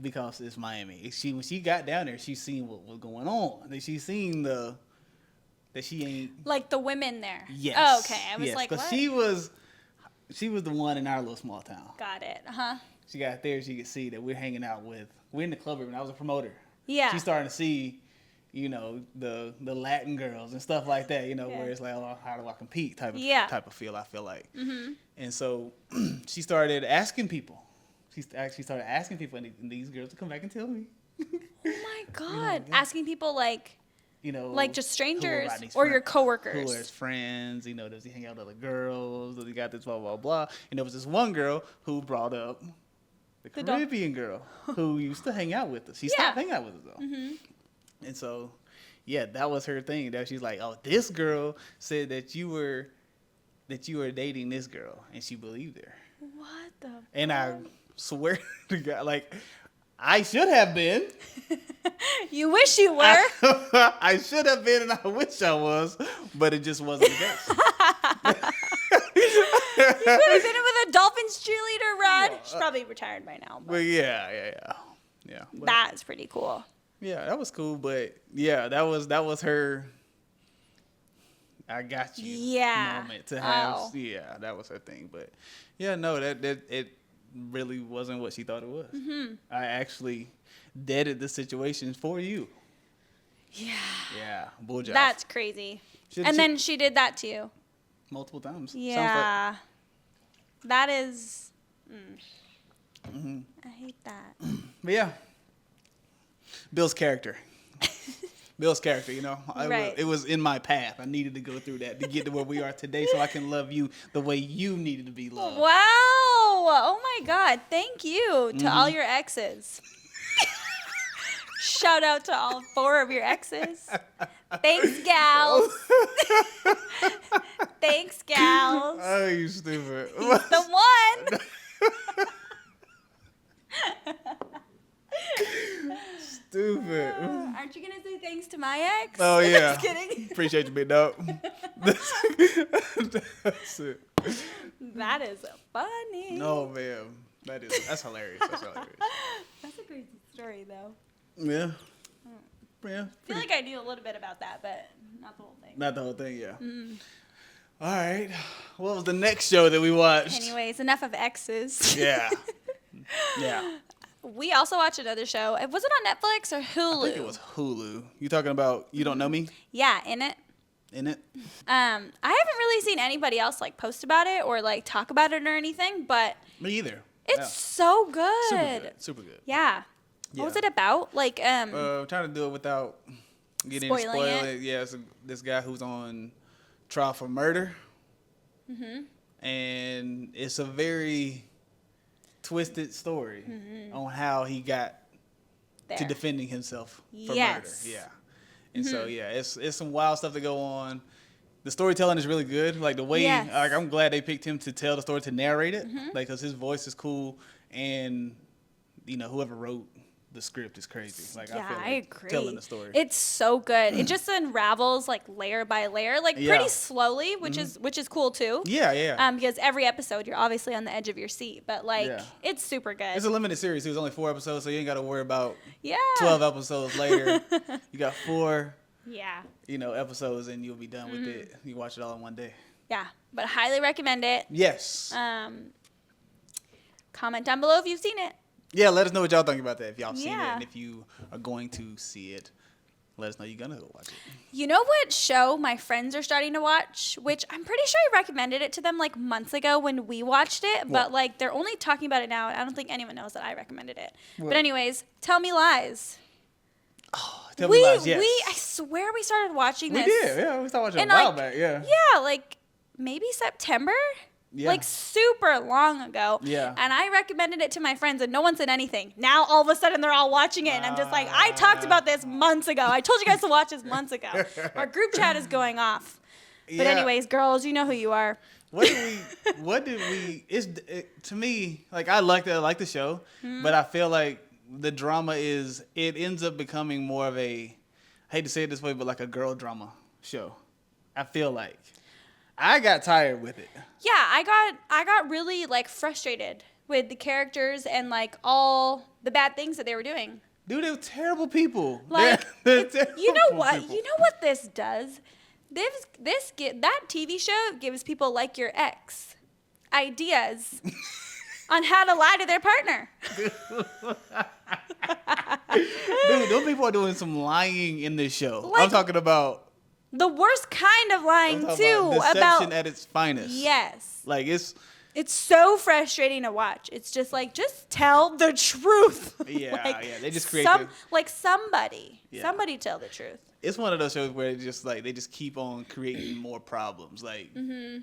Because it's Miami. When she got down there, she seen what was going on. She seen that she ain't like the women there. Yes. Oh, okay. I was like, because what? she was the one in our little small town. Got it. She got there, she could see that we're hanging out with. We're in the club room, and I was a promoter. Yeah. She's starting to see, you know, the Latin girls and stuff like that. You know, where it's like, oh, how do I compete? Type of feel. I feel like. And so she started asking people. She actually started asking people, and these girls to come back and tell me. Oh my God! Asking people like, you know, like just strangers or your coworkers. Who are his friends? You know, does he hang out with other girls? Does he got this blah blah blah? And there was this one girl who brought up the Caribbean girl who used to hang out with us. She stopped hanging out with us though. And so, yeah, that was her thing. That she's like, oh, this girl said that you were dating this girl, and she believed her. What the? And I swear to God, like, I should have been. You wish you were. I should have been, and I wish I was, but it just wasn't the case. You could have been with a Dolphins cheerleader, Rod. She's probably retired by now. But yeah. But, that's pretty cool. Yeah, that was cool, but yeah, that was her. I got you. Moment to have. Oh. Yeah, that was her thing, but yeah, no, that it really wasn't what she thought it was. I actually deaded the situation for you. Yeah, bull job. That's crazy. Then she did that to you multiple times. Yeah, that is. I hate that. But yeah, Bill's character. You know, it was in my path. I needed to go through that to get to where we are today, so I can love you the way you needed to be loved. Wow! Oh my God! Thank you to all your exes. Shout out to all 4 of your exes. Thanks, gals. Thanks, gals. Oh, you stupid. He's the one. Stupid. Aren't you gonna say thanks to my ex? Oh yeah. Just kidding. Appreciate you, big dog. That's it. That is funny. No man, that's hilarious. That's a crazy story though. Yeah. Yeah. I feel like I knew a little bit about that, but not the whole thing. Not the whole thing, yeah. All right. What was the next show that we watched? Anyways, enough of exes. Yeah. Yeah. We also watched another show. Was it on Netflix or Hulu? I think it was Hulu. You talking about You Don't Know Me? Yeah, In It. In It? I haven't really seen anybody else like post about it or like talk about it or anything, but Me either. it's so good. Super good. Super good. Yeah. What was it about? Like I'm trying to do it without getting Spoiling spoiled. it. Yeah, it's this guy who's on trial for murder. And it's a very twisted story on how he got to there. defending himself for Yes. murder. Yeah. And so it's some wild stuff to go on. The storytelling is really good. Like the way Yes. like I'm glad they picked him to tell the story, to narrate it. Like cuz his voice is cool, and you know whoever wrote the script is crazy. Like Yeah, I feel like I agree. telling the story. It's so good. It just unravels like layer by layer, like Yeah. pretty slowly, which is cool too. yeah. Because every episode you're obviously on the edge of your seat, but like Yeah. it's super good. It's a limited series. It was only 4 episodes, so you ain't got to worry about Yeah. 12 episodes later. You got 4, Yeah. episodes, and you'll be done with it. You watch it all in one day. Yeah. But highly recommend it. Yes. Comment down below if you've seen it. Yeah, let us know what y'all think about that. If y'all seen it, Yeah. and if you are going to see it, let us know you're gonna go watch it. You know what show my friends are starting to watch, which I'm pretty sure I recommended it to them like months ago when we watched it, but What? like they're only talking about it now, and I don't think anyone knows that I recommended it. What? But anyways, Tell Me Lies. Tell me lies. Yes. I swear we started watching We this. did. Yeah, we started watching And a while like, back. Yeah. Yeah, like maybe September? Yeah. Like super long ago. Yeah. And I recommended it to my friends and no one said anything. Now all of a sudden they're all watching it and I'm just like, I talked about this months ago. I told you guys to watch this months ago. Our group chat is going off. But Yeah. anyways, girls, you know who you are. What did we? To me, like I like the show, but I feel like the drama it ends up becoming more of a, I hate to say it this way, but like a girl drama show. I feel like I got tired with it. Yeah, I got really like frustrated with the characters and like all the bad things that they were doing. Dude, they were terrible people. Like, They're you know terrible what? people. You know what this does? That TV show gives people like your ex ideas on how to lie to their partner. Dude, those people are doing some lying in this show. I'm Like, talking about The worst kind of lying I'm too. talking about deception About at its finest. yes. Like it's So frustrating to watch. It's just like, just tell the truth. Yeah, Like, yeah. They just create somebody Yeah. tell the truth. it's one of those shows where they just keep on creating more problems. Like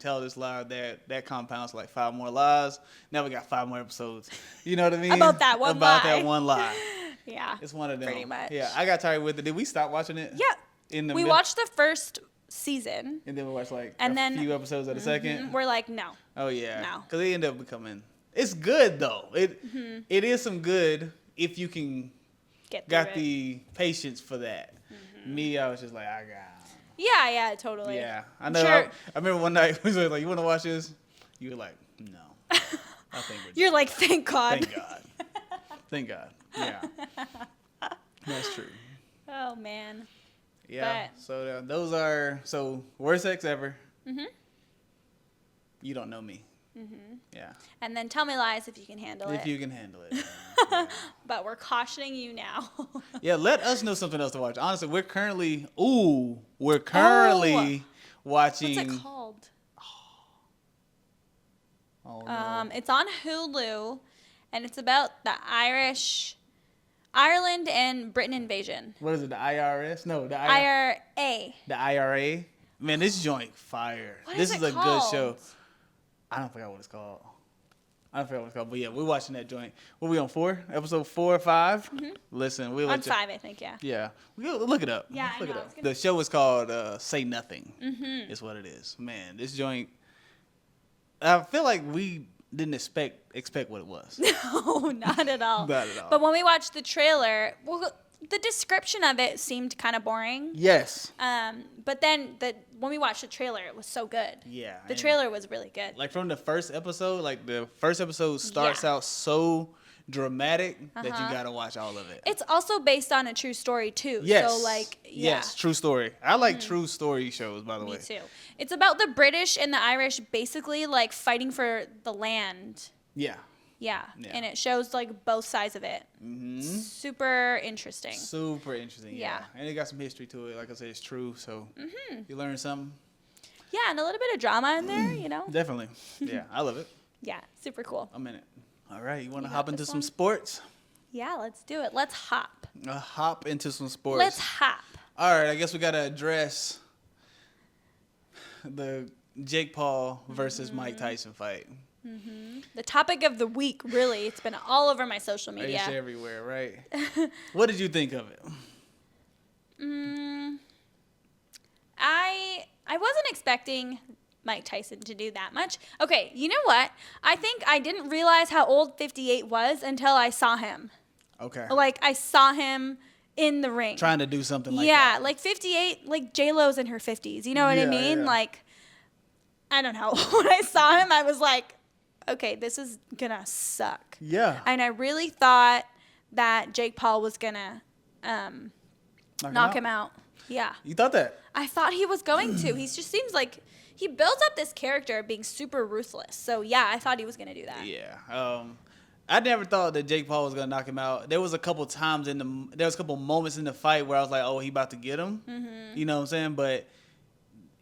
tell this lie, that compounds like 5 more lies. Now we got 5 more episodes. You know what I mean? About that one About lie. that one lie. Yeah. It's one of them. Pretty much. Yeah, I got tired with it. Did we stop watching it? Yeah. We watched the first season. and then we watched like and a then- few episodes of the second. We're like, no. Oh yeah, No. because they end up becoming. It's good though. It is some good if you can Get through got it. the patience for that. Me, I was just like, I got. Yeah, totally. Yeah, I I'm know. sure- I remember one night we was like, "You want to watch this?" You were like, "No." I think we're. You're like, thank God. Thank God. Thank God. Yeah. That's true. Oh man. Yeah. But- So those are worst sex ever. You Don't Know Me. Yeah. And then Tell Me Lies if you can handle If it. you can handle it. But we're cautioning you now. Yeah, let us know something else to watch. Honestly, we're currently watching. What's it called? Oh, no. It's on Hulu, and it's about the Ireland and Britain invasion. What is it? The IRS? No, the IRA. The IRA. Man, this joint fire. What This is is it a good called? show. I don't forget what it's called. But yeah, we're watching that joint. What are we on 4? Episode 4 or 5? Listen, we'll On let you. 5, I think, yeah. Yeah, look it up. Yeah, Look I it know. up. The show is called Say Nothing. Is what it is. Man, this joint. I feel like we didn't expect what it was. No, not at all. Not at all. But when we watched the trailer, well, the description of it seemed kind of boring. Yes. But then when we watched the trailer, it was so good. Yeah. The and trailer was really good. Like from the first episode, the first episode starts Yeah. out so dramatic that you gotta watch all of it. It's also based on a true story too. Yes. So like, yeah. Yes, true story. I like true story shows, by the way. Me too. It's about the British and the Irish basically like fighting for the land. Yeah. Yeah. And it shows like both sides of it. Super interesting. Super interesting. Yeah. And it got some history to it. Like I said, it's true. So you learn something. Yeah, and a little bit of drama in there, you know. Definitely. Yeah, I love it. Yeah, super cool. I'm in it. All right, you want to got hop into this some one? sports? Yeah, let's do it. Let's hop. Hop into some sports. Let's hop. All right, I guess we got to address the Jake Paul versus Mike Tyson fight. The topic of the week, really. It's been all over my social media. It's everywhere, right? What did you think of it? I wasn't expecting Mike Tyson to do that much. Okay, you know what? I think I didn't realize how old 58 was until I saw him. Okay. Like, I saw him in the ring. Trying to do something like yeah, that. like 58, like J-Lo's in her 50s. You know what I mean? Yeah. Like, I don't know. When I saw him, I was like, okay, this is gonna suck. Yeah. And I really thought that Jake Paul was gonna knock him out. Yeah. You thought that? I thought he was going to. He just seems like he builds up this character of being super ruthless. So, yeah, I thought he was going to do that. Yeah. I never thought that Jake Paul was going to knock him out. There was a couple times there was a couple moments in the fight where I was like, oh, he about to get him. You know what I'm saying? But,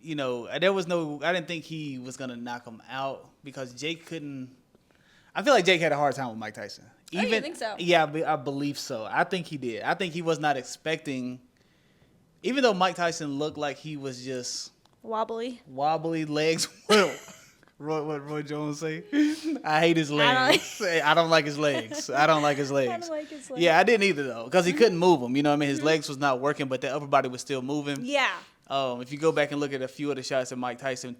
you know, I didn't think he was going to knock him out because Jake couldn't. I feel like Jake had a hard time with Mike Tyson. You think so? Yeah, I believe so. I think he did. I think he was not expecting, even though Mike Tyson looked like he was just wobbly legs. What Roy Jones say? I hate his legs. I don't like his legs. I don't like his legs. Yeah, I didn't either though, because he couldn't move them. You know what I mean? His legs was not working, but the upper body was still moving. Yeah. If you go back and look at a few of the shots that Mike Tyson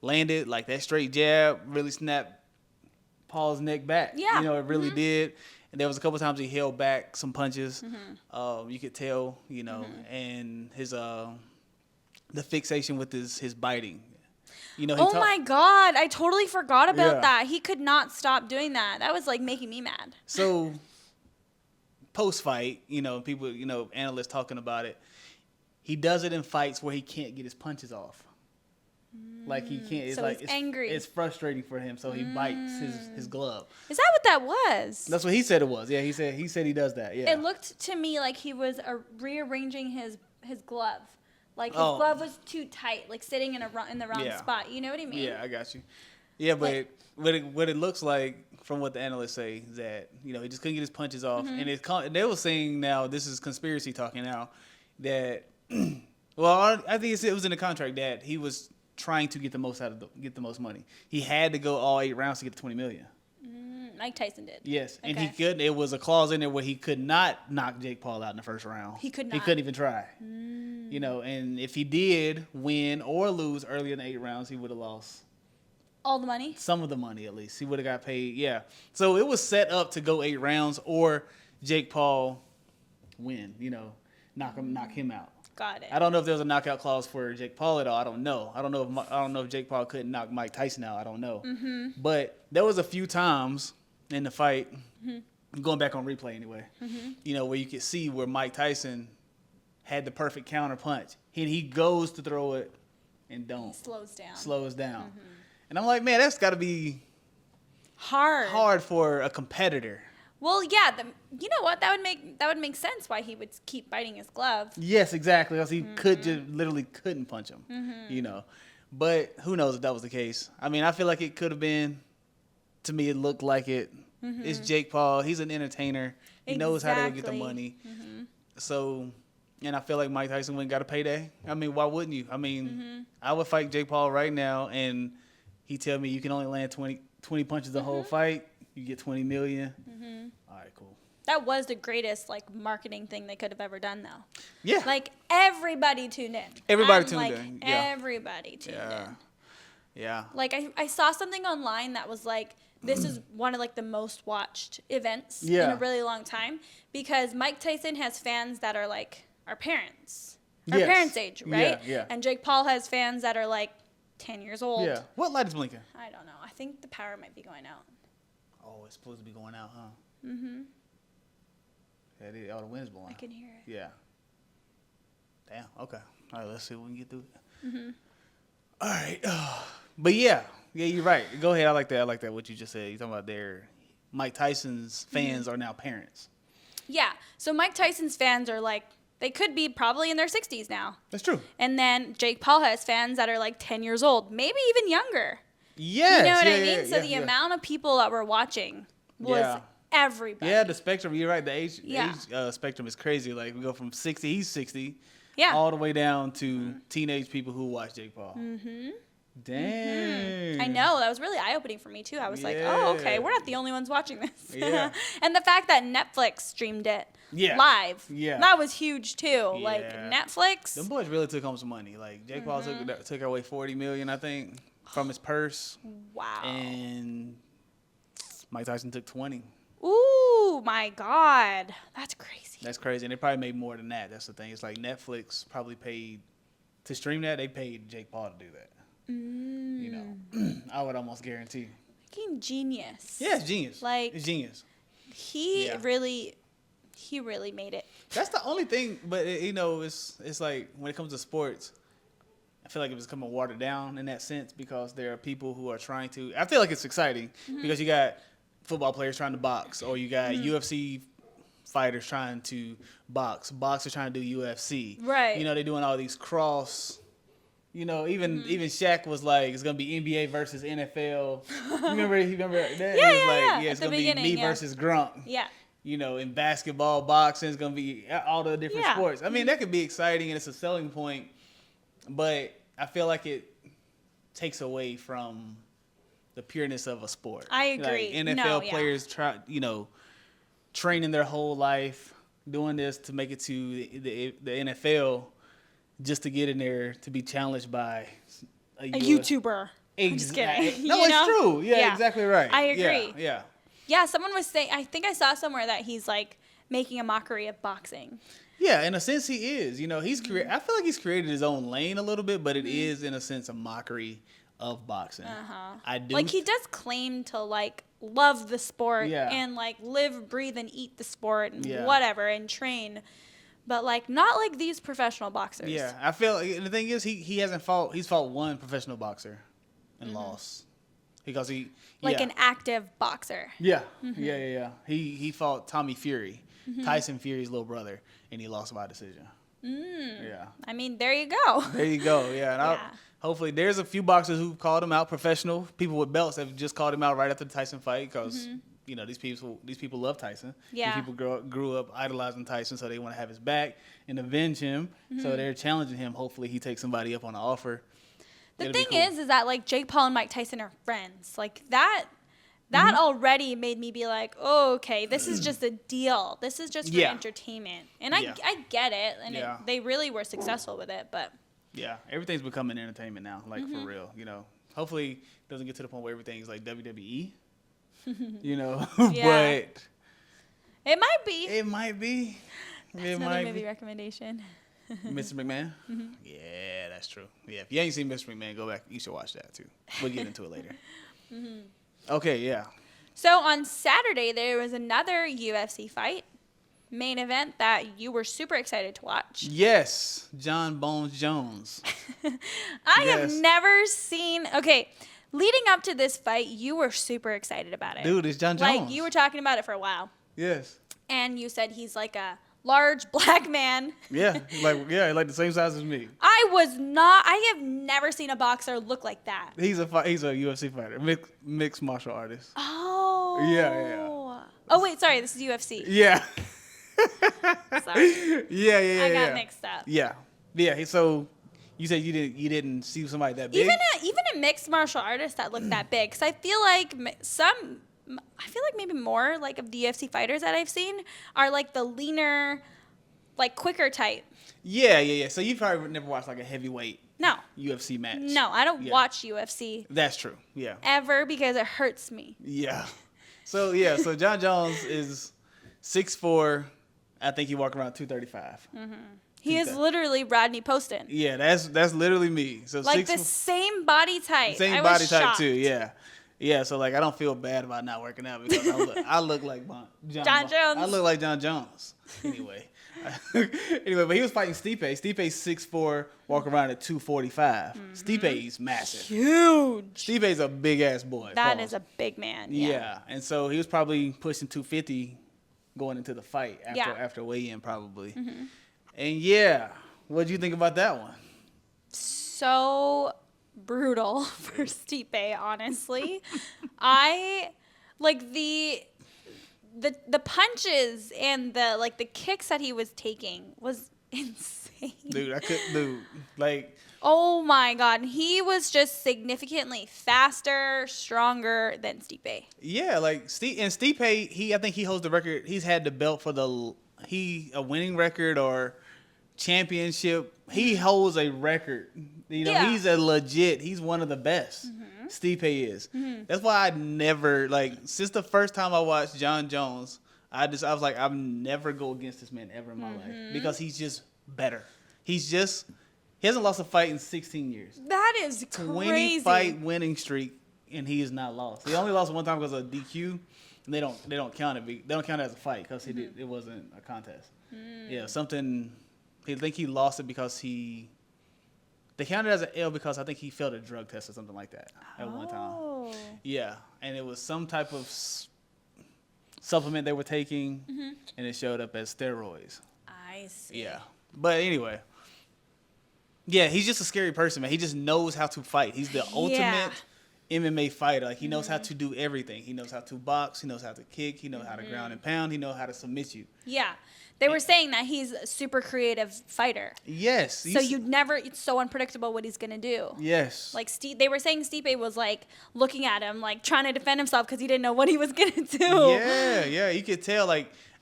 landed, like that straight jab really snapped Paul's neck back. Yeah. You know, it really did. And there was a couple times he held back some punches. You could tell, you know, and his the fixation with his biting. You know, oh my God, I totally forgot about that. He could not stop doing that. That was like making me mad. So post fight, you know, people, you know, analysts talking about it. He does it in fights where he can't get his punches off. Like he can't. It's so like he's angry. It's frustrating for him, so he bites his glove. Is that what that was? That's what he said it was. Yeah, he said he does that. Yeah. It looked to me like he was rearranging his glove. Like his glove was too tight, like sitting in the wrong spot. You know what I mean? Yeah, I got you. Yeah, but what it looks like from what the analysts say is that, you know, he just couldn't get his punches off, and they were saying now, this is conspiracy talking now, that well, I think it was in the contract that he was trying to get the most money. He had to go all 8 rounds to get the $20 million. Mike Tyson did. Yes, and he couldn't. It was a clause in there where he could not knock Jake Paul out in the first round. He could not. He couldn't even try. You know, and if he did win or lose early in the 8 rounds, he would have lost all the money. Some of the money, at least. He would have got paid. Yeah. So it was set up to go 8 rounds or Jake Paul win. You know, knock him out. Got it. I don't know if there was a knockout clause for Jake Paul at all. I don't know. I don't know if Jake Paul couldn't knock Mike Tyson out. I don't know. But there was a few times in the fight, going back on replay anyway, you know, where you could see where Mike Tyson had the perfect counter punch. He goes to throw it and don't. Slows down. And I'm like, man, that's got to be hard for a competitor. Well, yeah, you know what? That would make sense why he would keep biting his glove. Yes, exactly. Because he literally couldn't punch him. You know, but who knows if that was the case? I mean, I feel like it could have been. To me, it looked like it. It's Jake Paul. He's an entertainer. He knows how to get the money. So, and I feel like Mike Tyson went and got a payday. I mean, why wouldn't you? I mean, I would fight Jake Paul right now, and he tell me you can only land 20 punches the whole fight. You get $20 million. All right, cool. That was the greatest like marketing thing they could have ever done, though. Yeah. Like everybody tuned in. Everybody tuned in. Yeah. Everybody tuned in. Yeah. Like I saw something online that was like, this is one of like the most watched events in a really long time, because Mike Tyson has fans that are like our parents, our parents' age, right? Yeah. And Jake Paul has fans that are like 10 years old. Yeah. What light is blinking? I don't know. I think the power might be going out. Oh, it's supposed to be going out, huh? Mm-hmm. Yeah, all the wind's blowing. I can hear it. Yeah. Damn. Okay. All right. Let's see if we can get through it. Mm-hmm. All right. But yeah, you're right. Go ahead. I like that. What you just said. You're talking about Mike Tyson's fans are now parents. Yeah. So Mike Tyson's fans are like, they could be probably in their 60s now. That's true. And then Jake Paul has fans that are like 10 years old, maybe even younger. Yes. You know what I mean? So the amount of people that were watching was everybody. Yeah, the spectrum. You're right. The age spectrum is crazy. Like we go from 60, he's 60, all the way down to teenage people who watch Jake Paul. Mm-hmm. Dang. I know. That was really eye-opening for me, too. I was like, oh, okay, we're not the only ones watching this. Yeah. And the fact that Netflix streamed it live, that was huge, too. Yeah. Like, Netflix. Them boys really took home some money. Like, Jake Paul took away $40 million, I think, from his purse. Wow. And Mike Tyson took 20. Ooh, my God. That's crazy. That's crazy. And they probably made more than that. That's the thing. It's like Netflix probably paid, to stream that, they paid Jake Paul to do that. You know, I would almost guarantee. Fucking genius. Yeah, it's genius. Like, it's genius. He really made it. That's the only thing, but you know, it's like when it comes to sports, I feel like it's becoming watered down in that sense because there are people who are trying to. I feel like it's exciting because you got football players trying to box, or you got UFC fighters trying to box, boxers trying to do UFC. Right. You know, they're doing all these cross. You know, even Shaq was like, it's gonna be NBA versus NFL. You remember that? Yeah. It's gonna be me versus Gronk. Yeah. You know, in basketball, boxing, it's gonna be all the different sports. I mean, that could be exciting and it's a selling point, but I feel like it takes away from the pureness of a sport. I agree. Like NFL players training their whole life, doing this to make it to the NFL. Just to get in there to be challenged by a YouTuber. I'm just kidding. No, it's true. Yeah, exactly right. I agree. Yeah. Yeah, someone was saying, I think I saw somewhere that he's like making a mockery of boxing. Yeah, in a sense he is. You know, I feel like he's created his own lane a little bit, but it is in a sense a mockery of boxing. I do. Like he does claim to like love the sport and like live, breathe, and eat the sport and whatever and train. But, like, not like these professional boxers. Yeah, I feel like the thing is he hasn't fought. He's fought one professional boxer and lost. Because an active boxer. Yeah. Yeah. He fought Tommy Fury, Tyson Fury's little brother, and he lost by decision. Yeah. I mean, there you go. There you go, yeah. And hopefully there's a few boxers who called him out, professional. People with belts have just called him out right after the Tyson fight because... You know, these people love Tyson. Yeah. These people grew up idolizing Tyson, so they want to have his back and avenge him. So they're challenging him. Hopefully he takes somebody up on an offer. The thing is that, like, Jake Paul and Mike Tyson are friends. Like, that already made me be like, oh, okay, this is just a deal. This is just for entertainment. And I get it. And they really were successful with it, but. Yeah, everything's becoming entertainment now, like, for real. You know, hopefully it doesn't get to the point where everything's like WWE. You know, but it might be. It might be. That's another movie recommendation. Mr. McMahon? Yeah, that's true. Yeah, if you ain't seen Mr. McMahon, go back. You should watch that too. We'll get into it later. Okay, yeah. So on Saturday, there was another UFC fight, main event that you were super excited to watch. Yes, John Bones Jones. I have never seen. Okay. Leading up to this fight, you were super excited about it. Dude, it's John Jones. Like, you were talking about it for a while. Yes. And you said he's like a large black man. Yeah, like the same size as me. I have never seen a boxer look like that. He's a UFC fighter, mixed martial artist. Oh. Yeah. Oh, wait, sorry, this is UFC. Yeah. Sorry. Yeah. I got mixed up. Yeah. So... You said you didn't see somebody that big? Even a mixed martial artist that looked that big. Because I feel like maybe more like of the UFC fighters that I've seen are like the leaner, like quicker type. Yeah. So you probably never watched like a heavyweight UFC match. No, I don't watch UFC. That's true. Yeah. Ever, because it hurts me. Yeah. So John Jones is 6'4". I think he walks around 235. He is literally Rodney Poston. Yeah, that's literally me. So like the same body type. Same body type too. Yeah. Yeah, so like I don't feel bad about not working out because I look like John Jones. I look like John Jones. Anyway, but he was fighting Stipe. Stipe's 6'4", walk around at 245. Stipe's massive. Huge. Stipe's a big ass boy. That is a big man. Yeah, and so he was probably pushing 250 going into the fight after weigh-in probably. And yeah, what did you think about that one? So brutal for Stipe, honestly. I like the punches and the kicks that he was taking was insane. Dude, like, oh my God, he was just significantly faster, stronger than Stipe. Yeah, like Stipe, I think he holds the record. He's had the belt for a winning record or championship. He holds a record. He's he's one of the best. Stipe is. That's why I never, since the first time I watched John Jones, I was like, I'll never go against this man ever in my life because he's just better. He hasn't lost a fight in 16 years. That is crazy. 20-fight winning streak, and he has not lost. He only lost one time because of DQ, and they don't count it. They don't count it as a fight because it wasn't a contest. Yeah, something. I think he lost it because they counted it as an L because I think he failed a drug test or something like that at one time. Yeah, and it was some type of supplement they were taking, and it showed up as steroids. I see. Yeah, but anyway. Yeah, he's just a scary person, man. He just knows how to fight. He's the ultimate MMA fighter. Like, he knows how to do everything. He knows how to box. He knows how to kick. He knows how to ground and pound. He knows how to submit you. Yeah. They were saying that he's a super creative fighter. Yes. So it's so unpredictable what he's going to do. Yes. Like, they were saying Stipe was, looking at him, trying to defend himself because he didn't know what he was going to do. Yeah. You could tell,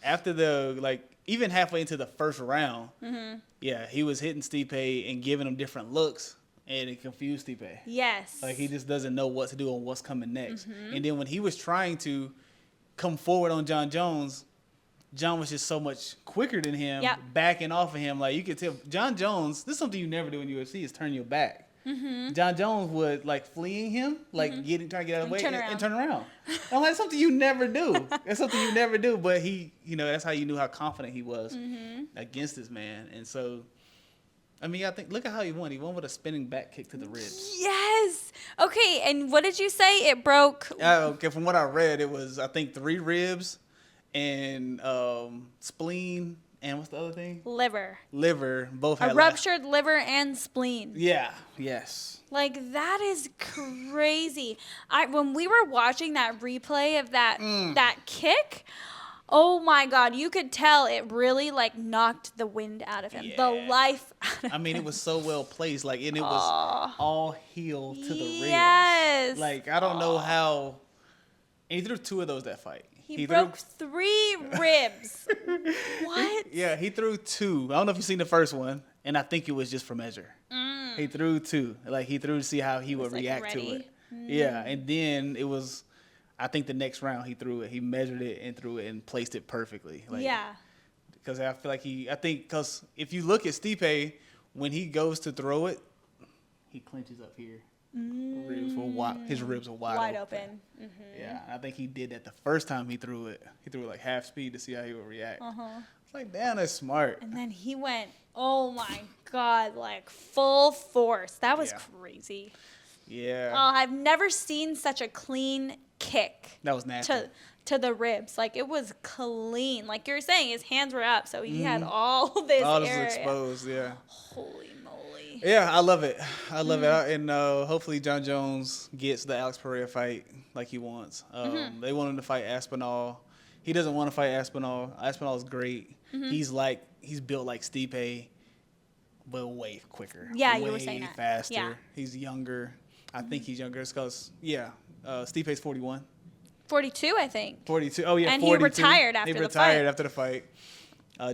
after even halfway into the first round, he was hitting Stipe and giving him different looks, and it confused Stipe. Yes. Like, he just doesn't know what to do and what's coming next. And then when he was trying to come forward on John Jones, John was just so much quicker than him, backing off of him. Like, you could tell, John Jones, this is something you never do in UFC, is turn your back. John Jones would, fleeing him, trying to get out of the way and turn around. I'm like, that's something you never do. That's something you never do. But he, that's how you knew how confident he was against this man. And so, I mean, I think, look at how he won. He won with a spinning back kick to the ribs. Yes. Okay, and what did you say? It broke? Okay, from what I read, it was, I think, 3 ribs and spleen. And what's the other thing? Liver. Both had a ruptured liver and spleen. Yeah. Yes. That is crazy. When we were watching that replay of that kick, oh my God, you could tell it really knocked the wind out of him, the life out of him. I mean, it was so well placed, and it was all heel to the ribs. Yes. I don't know how. And he threw 2 of those that fight. He broke 3 ribs. What? Yeah, he threw 2. I don't know if you've seen the first one, and I think it was just for measure. He threw 2. He threw to see how he would react to it. Yeah, and then it was, I think the next round he threw it. He measured it and threw it and placed it perfectly. Because I feel because if you look at Stipe, when he goes to throw it, he clenches up here. His ribs were wide open. Yeah, I think he did that the first time he threw it. He threw it half speed to see how he would react. It's like, damn, that's smart. And then he went, oh my God, full force. That was crazy. Yeah. Oh, I've never seen such a clean kick. That was nasty. To the ribs. It was clean. Like you were saying, his hands were up, so he had all this area. Exposed, yeah. Holy moly. Yeah, I love it. I love it. And hopefully John Jones gets the Alex Pereira fight like he wants. They want him to fight Aspinall. He doesn't want to fight Aspinall. Aspinall is great. He's built like Stipe, but way quicker. Yeah, you were saying that. Faster. Yeah. He's younger. I think he's younger. It's because, Stipe's 41. 42, I think. 42. Oh, yeah, and 42. He retired after the fight.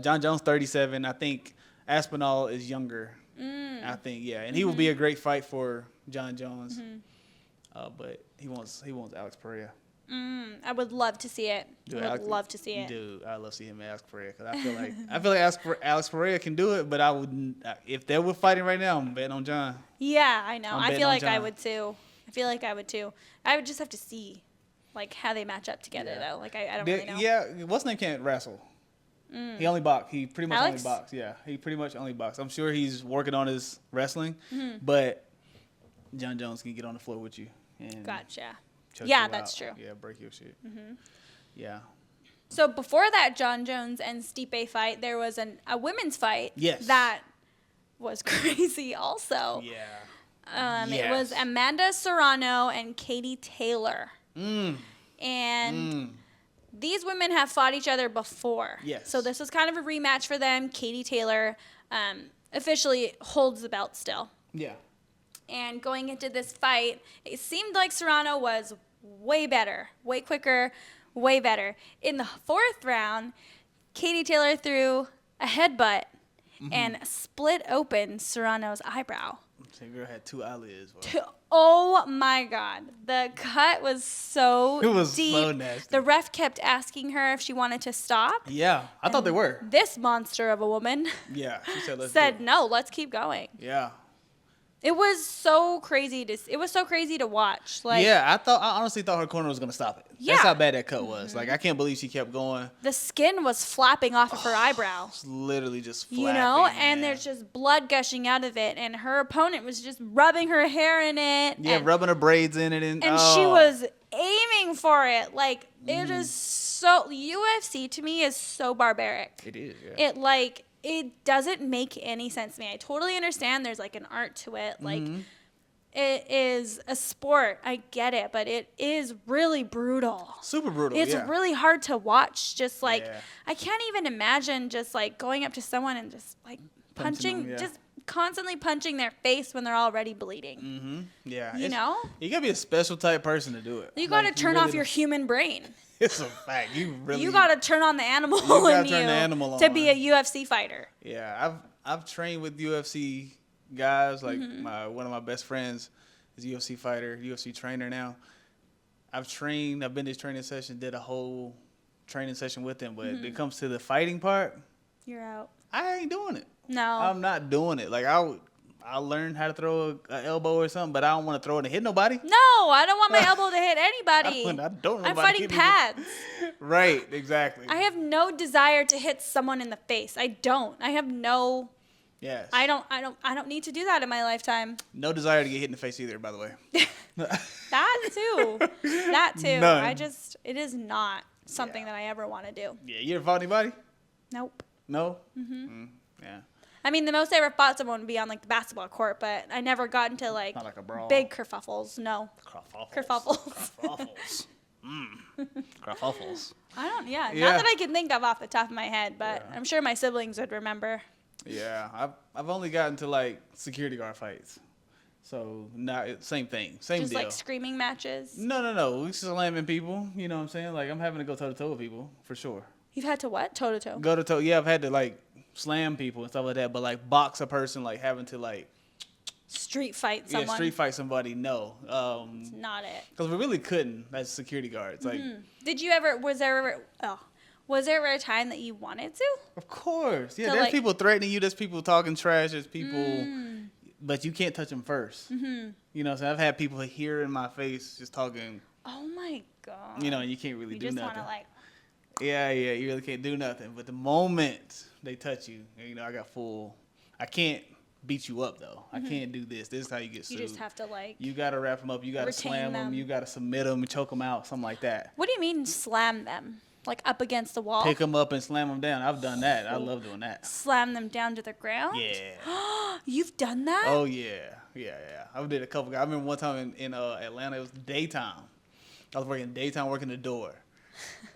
John Jones, 37. I think Aspinall is younger. I think, yeah. And he will be a great fight for John Jones. But he wants Alex Pereira. I would love to see it. Dude, I would love to see it. Dude, I love to see him and Alex Pereira because I feel like Alex Pereira can do it, but I would, if they were fighting right now, I'm betting on John. Yeah, I know. I feel like I John. would too. feel like I would too. I would just have to see, like, how they match up together, though. Like, I don't really know. Yeah, what's his name can't wrestle. He only box. He pretty much Alex? only box. Yeah, he pretty much only box. I'm sure he's working on his wrestling, but John Jones can get on the floor with you. And Gotcha. choke Yeah, you that's out. true. Yeah, break your shit. Yeah. So before that John Jones and Stipe fight, there was a women's fight. Yes. That was crazy also. Yeah. It was Amanda Serrano and Katie Taylor. Mm. And these women have fought each other before. Yes. So this was kind of a rematch for them. Katie Taylor officially holds the belt still. Yeah. And going into this fight, it seemed like Serrano was way better, way quicker, way better. In the fourth round, Katie Taylor threw a headbutt and split open Serrano's eyebrow. The girl had 2 eyelids. Oh my God. The cut was so It was deep. so nasty. The ref kept asking her if she wanted to stop. Yeah, I thought they were. This monster of a woman Yeah, she said let's said, do it. no, let's keep going. Yeah. It was so crazy to watch. Like, I honestly thought her corner was gonna stop it. Yeah. That's how bad that cut was. Like I can't believe she kept going. the skin was flapping off of her eyebrow. It's literally just flapping, You know, man. and there's just blood gushing out of it, and her opponent was just rubbing her hair in it. and, rubbing her braids in it, and she was aiming for it. Like, it is so, UFC to me is so barbaric. It is. Yeah. It doesn't make any sense to me. I totally understand there's like an art to it. Like, it is a sport. I get it, but it is really brutal. Super brutal. It's yeah. really hard to watch. Just like, Yeah. I can't even imagine just like going up to someone and just like punching, them, yeah. just constantly punching their face when they're already bleeding. Yeah. You know? You gotta be a special type person to do it. You got to Like, turn really off your human brain. It's a fact. You You got to turn on the animal gotta in turn you the animal to on. be a UFC fighter. Yeah, I've trained with UFC guys. Like one of my best friends is a UFC fighter, UFC trainer now. I've been to his training session, did a whole training session with him. But when it comes to the fighting part, You're out. I ain't doing it. No. I'm not doing it. Like I'll learn how to throw an elbow or something, but I don't want to throw it and hit nobody. No, I don't want my elbow to hit anybody. I don't. I'm fighting pads. Right, exactly. I have no desire to hit someone in the face. I don't. I have no. Yes. I don't need to do that in my lifetime. No desire to get hit in the face either, by the way. That too. That too. None. It is not something that I ever want to do. Yeah, you ever fought anybody? Nope. No? Yeah. I mean, the most I ever fought someone would be on like the basketball court, but I never got into like, Not like a brawl. big kerfuffles. No. Kerfuffles. Kerfuffles. Kerfuffles. Not that Yeah. I can think of off the top of my head, but Yeah. I'm sure my siblings would remember. Yeah, I've only gotten to like security guard fights, so not same thing, same Just deal. like screaming matches. No, we slamming people. You know what I'm saying? Like I'm having to go toe to toe with people for sure. You've had to what? Toe to toe. Go to toe. Yeah, I've had to like slam people and stuff like that, but like box a person, like having to like Street fight someone. yeah street fight somebody. No, Not it. because we really couldn't as security guards. Like Did you ever? Was there ever a time that you wanted to? of course, yeah. So, There's like- people threatening you. There's people talking trash. There's people. But you can't touch them first. You know what I'm saying? I've had people here in my face just talking, Oh my god. you know, and you can't really You do just nothing. want to like. Yeah, you really can't do nothing. But the moment they touch you, you know, I can't beat you up, though. I can't do this. This is how you get You sued. just have to like. You got to wrap them up. You got to retain slam them. them. You got to submit them and choke them out, something like that. What do you mean slam them? Like up against the wall? Pick them up and slam them down. I've done that. I love doing that. Slam them down to the ground? Yeah. You've done that? Oh, yeah. I did a couple guys. I remember one time in Atlanta, it was daytime. I was working the door.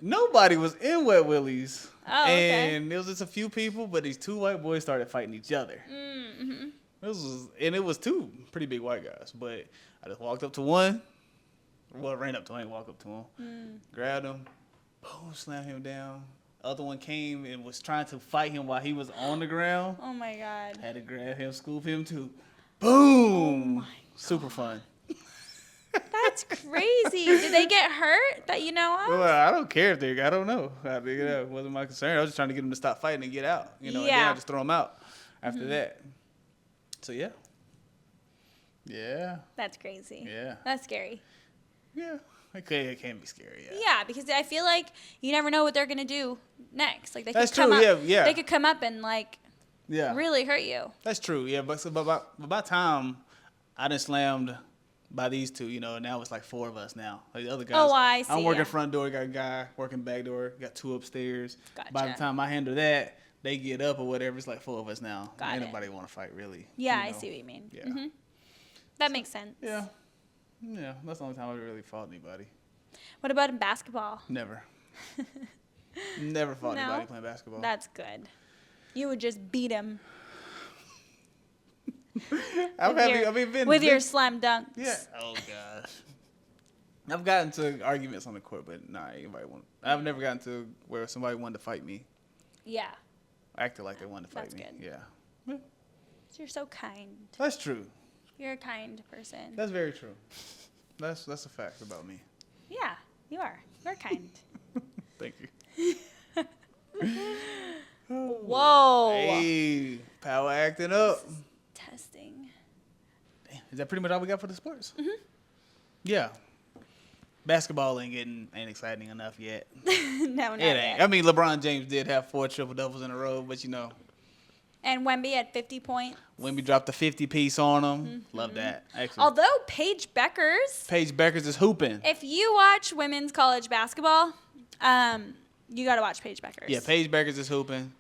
Nobody was in Wet Willie's. Oh, okay. And there was just a few people, but these 2 white boys started fighting each other. It was 2 pretty big white guys. But I just walked up to one. Well, ran up to him. I didn't walk up to him. Grabbed him. Boom, slammed him down. Other one came and was trying to fight him while he was on the ground. Oh my god. Had to grab him, scoop him too. Boom! Oh my Super fun. That's crazy. Did they get hurt that you know of? Well, I don't care if I don't know. It wasn't my concern. I was just trying to get them to stop fighting and get out. You know, and then Yeah. I just throw them out after that. So, yeah. Yeah. That's crazy. Yeah. That's scary. Yeah. It can be scary. Yeah. Yeah, because I feel like you never know what they're gonna do next. Like they That's could come true. up. Yeah. They could come up and like Yeah. really hurt you. That's true. Yeah. But by time I done slammed by these two, you know, now it's like 4 of us now. Like the other guys. Oh, I see. I'm working Yeah. front door, got a guy working back door, got 2 upstairs. Gotcha. By the time I handle that, they get up or whatever. It's like 4 of us now. Got Ain't it. nobody want to fight really. Yeah, you I know? see what you mean. Yeah. Mm-hmm. That makes sense. Yeah. Yeah. That's the only time I really fought anybody. What about in basketball? Never. Never fought No? anybody playing basketball. That's good. You would just beat him with your slam dunks. Yeah. Oh gosh. I've gotten to arguments on the court, but nah, I've never gotten to where somebody wanted to fight me. Yeah. Acted like they wanted to fight That's me. good. Yeah. So you're so kind. That's true. You're a kind person. That's very true. That's a fact about me. Yeah, you are. You're kind. Thank you. Whoa. Hey, power acting up. Testing. Damn, is that pretty much all we got for the sports? Mm-hmm. Yeah. Basketball ain't exciting enough yet. No, not It ain't. yet. I mean, LeBron James did have 4 triple doubles in a row, but you know, And Wemby had 50 points. Wemby dropped a 50 piece on him. Mm-hmm. Love that. Actually, Although Paige Beckers, Paige Beckers is hooping. if you watch women's college basketball, you got to watch Paige Beckers. Yeah, Paige Beckers is hooping.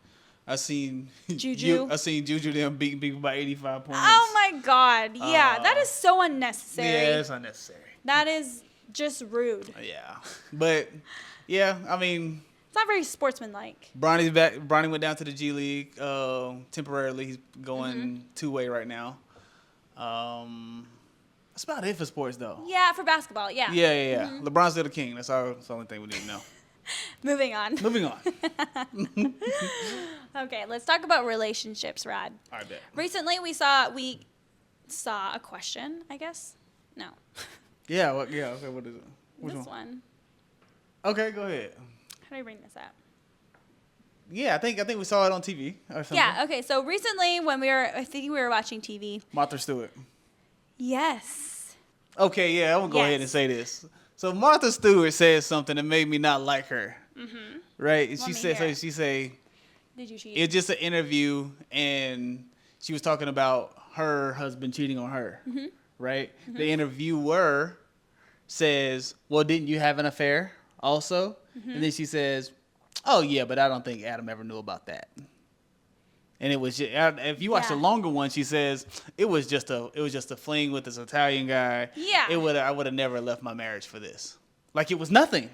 I seen Juju. I seen Juju them beating people by 85 points. Oh my God. Yeah, that is so unnecessary. Yeah, it's unnecessary. That is just rude. Yeah, but yeah, I mean, It's not very sportsmanlike. Bronny's back. Bronny went down to the G League temporarily. He's going 2-way right now. That's about it for sports, though. Yeah, for basketball. Yeah. Yeah. LeBron's still the king. That's the only thing we need to know. Moving on. Moving on. Okay, let's talk about relationships, Rod. I bet. Recently, we saw a question, I guess. No. Yeah. Okay. What is it? Which This one? one. Okay. Go ahead. How do I bring this up? Yeah, I think we saw it on TV or something. Yeah. Okay. So recently, when I think we were watching TV. Martha Stewart. Yes. Okay. Yeah. I'm gonna go ahead and say this. So Martha Stewart said something that made me not like her. Mm-hmm. Right? And Let she me said, hear so it. she say, Did you cheat? it's just an interview, and she was talking about her husband cheating on her. Mm-hmm. Right? Mm-hmm. The interviewer says, well, didn't you have an affair also? Mm-hmm. And then she says, oh yeah, but I don't think Adam ever knew about that. And it was just, if you watch the longer one, she says it was just a fling with this Italian guy. Yeah. I would have never left my marriage for this. Like it was nothing.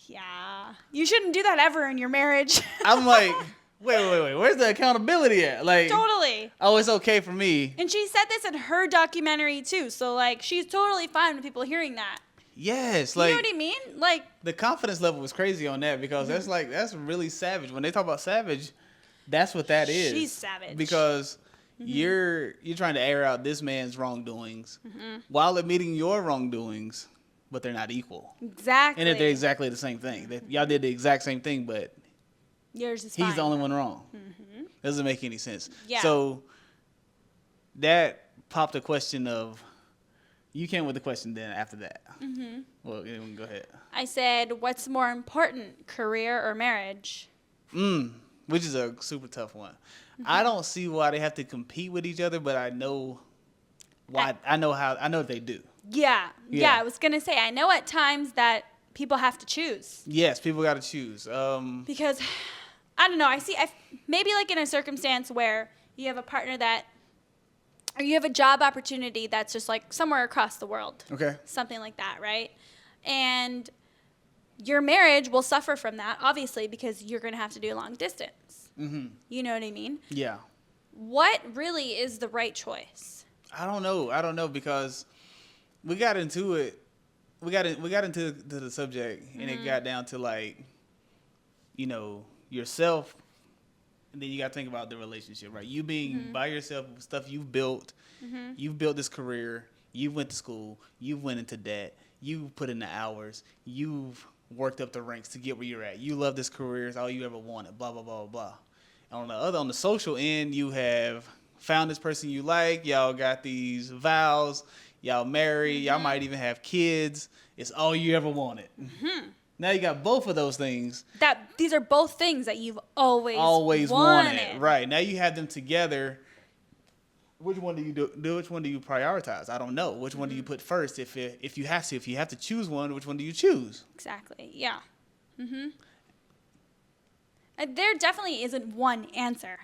Yeah. You shouldn't do that ever in your marriage. I'm like, wait. Where's the accountability at? Like, Totally. oh, it's okay for me. And she said this in her documentary too. So like, she's totally fine with people hearing that. Yes, You like know what I mean? Like the confidence level was crazy on that because that's really savage. When they talk about savage, that's what that is. She's savage. Because you're trying to air out this man's wrongdoings while admitting your wrongdoings, but they're not equal. Exactly. And if they're exactly the same thing. Y'all did the exact same thing, but yours is he's fine. the only one wrong. Doesn't make any sense. Yeah. So that popped a question of, you came with the question then after that. Well, go ahead. I said, what's more important, career or marriage? Which is a super tough one. I don't see why they have to compete with each other, but I know why. I know they do. Yeah. I was going to say, I know at times that people have to choose. Yes, people got to choose. Because, I don't know, maybe like in a circumstance where you have a partner or you have a job opportunity that's just like somewhere across the world. Okay. Something like that, right? And your marriage will suffer from that, obviously, because you're going to have to do long distance. Mm-hmm. You know what I mean? Yeah. What really is the right choice? I don't know because we got into it. We got into the subject, and it got down to like, yourself. And then you got to think about the relationship, right? You being by yourself, stuff you've built. You've built this career. You went to school. You went into debt. You put in the hours. You've worked up the ranks to get where you're at. You love this career. It's all you ever wanted. Blah, blah, blah, blah, blah. On the social end, you have found this person you like. Y'all got these vows. Y'all married. Y'all might even have kids. It's all you ever wanted. Now you got both of those things. These are both things that you've always wanted. Right. Now you have them together. Which one do you do? Which one do you prioritize? I don't know. Which one do you put first? If you have to choose one, which one do you choose? Exactly. Yeah. There definitely isn't one answer.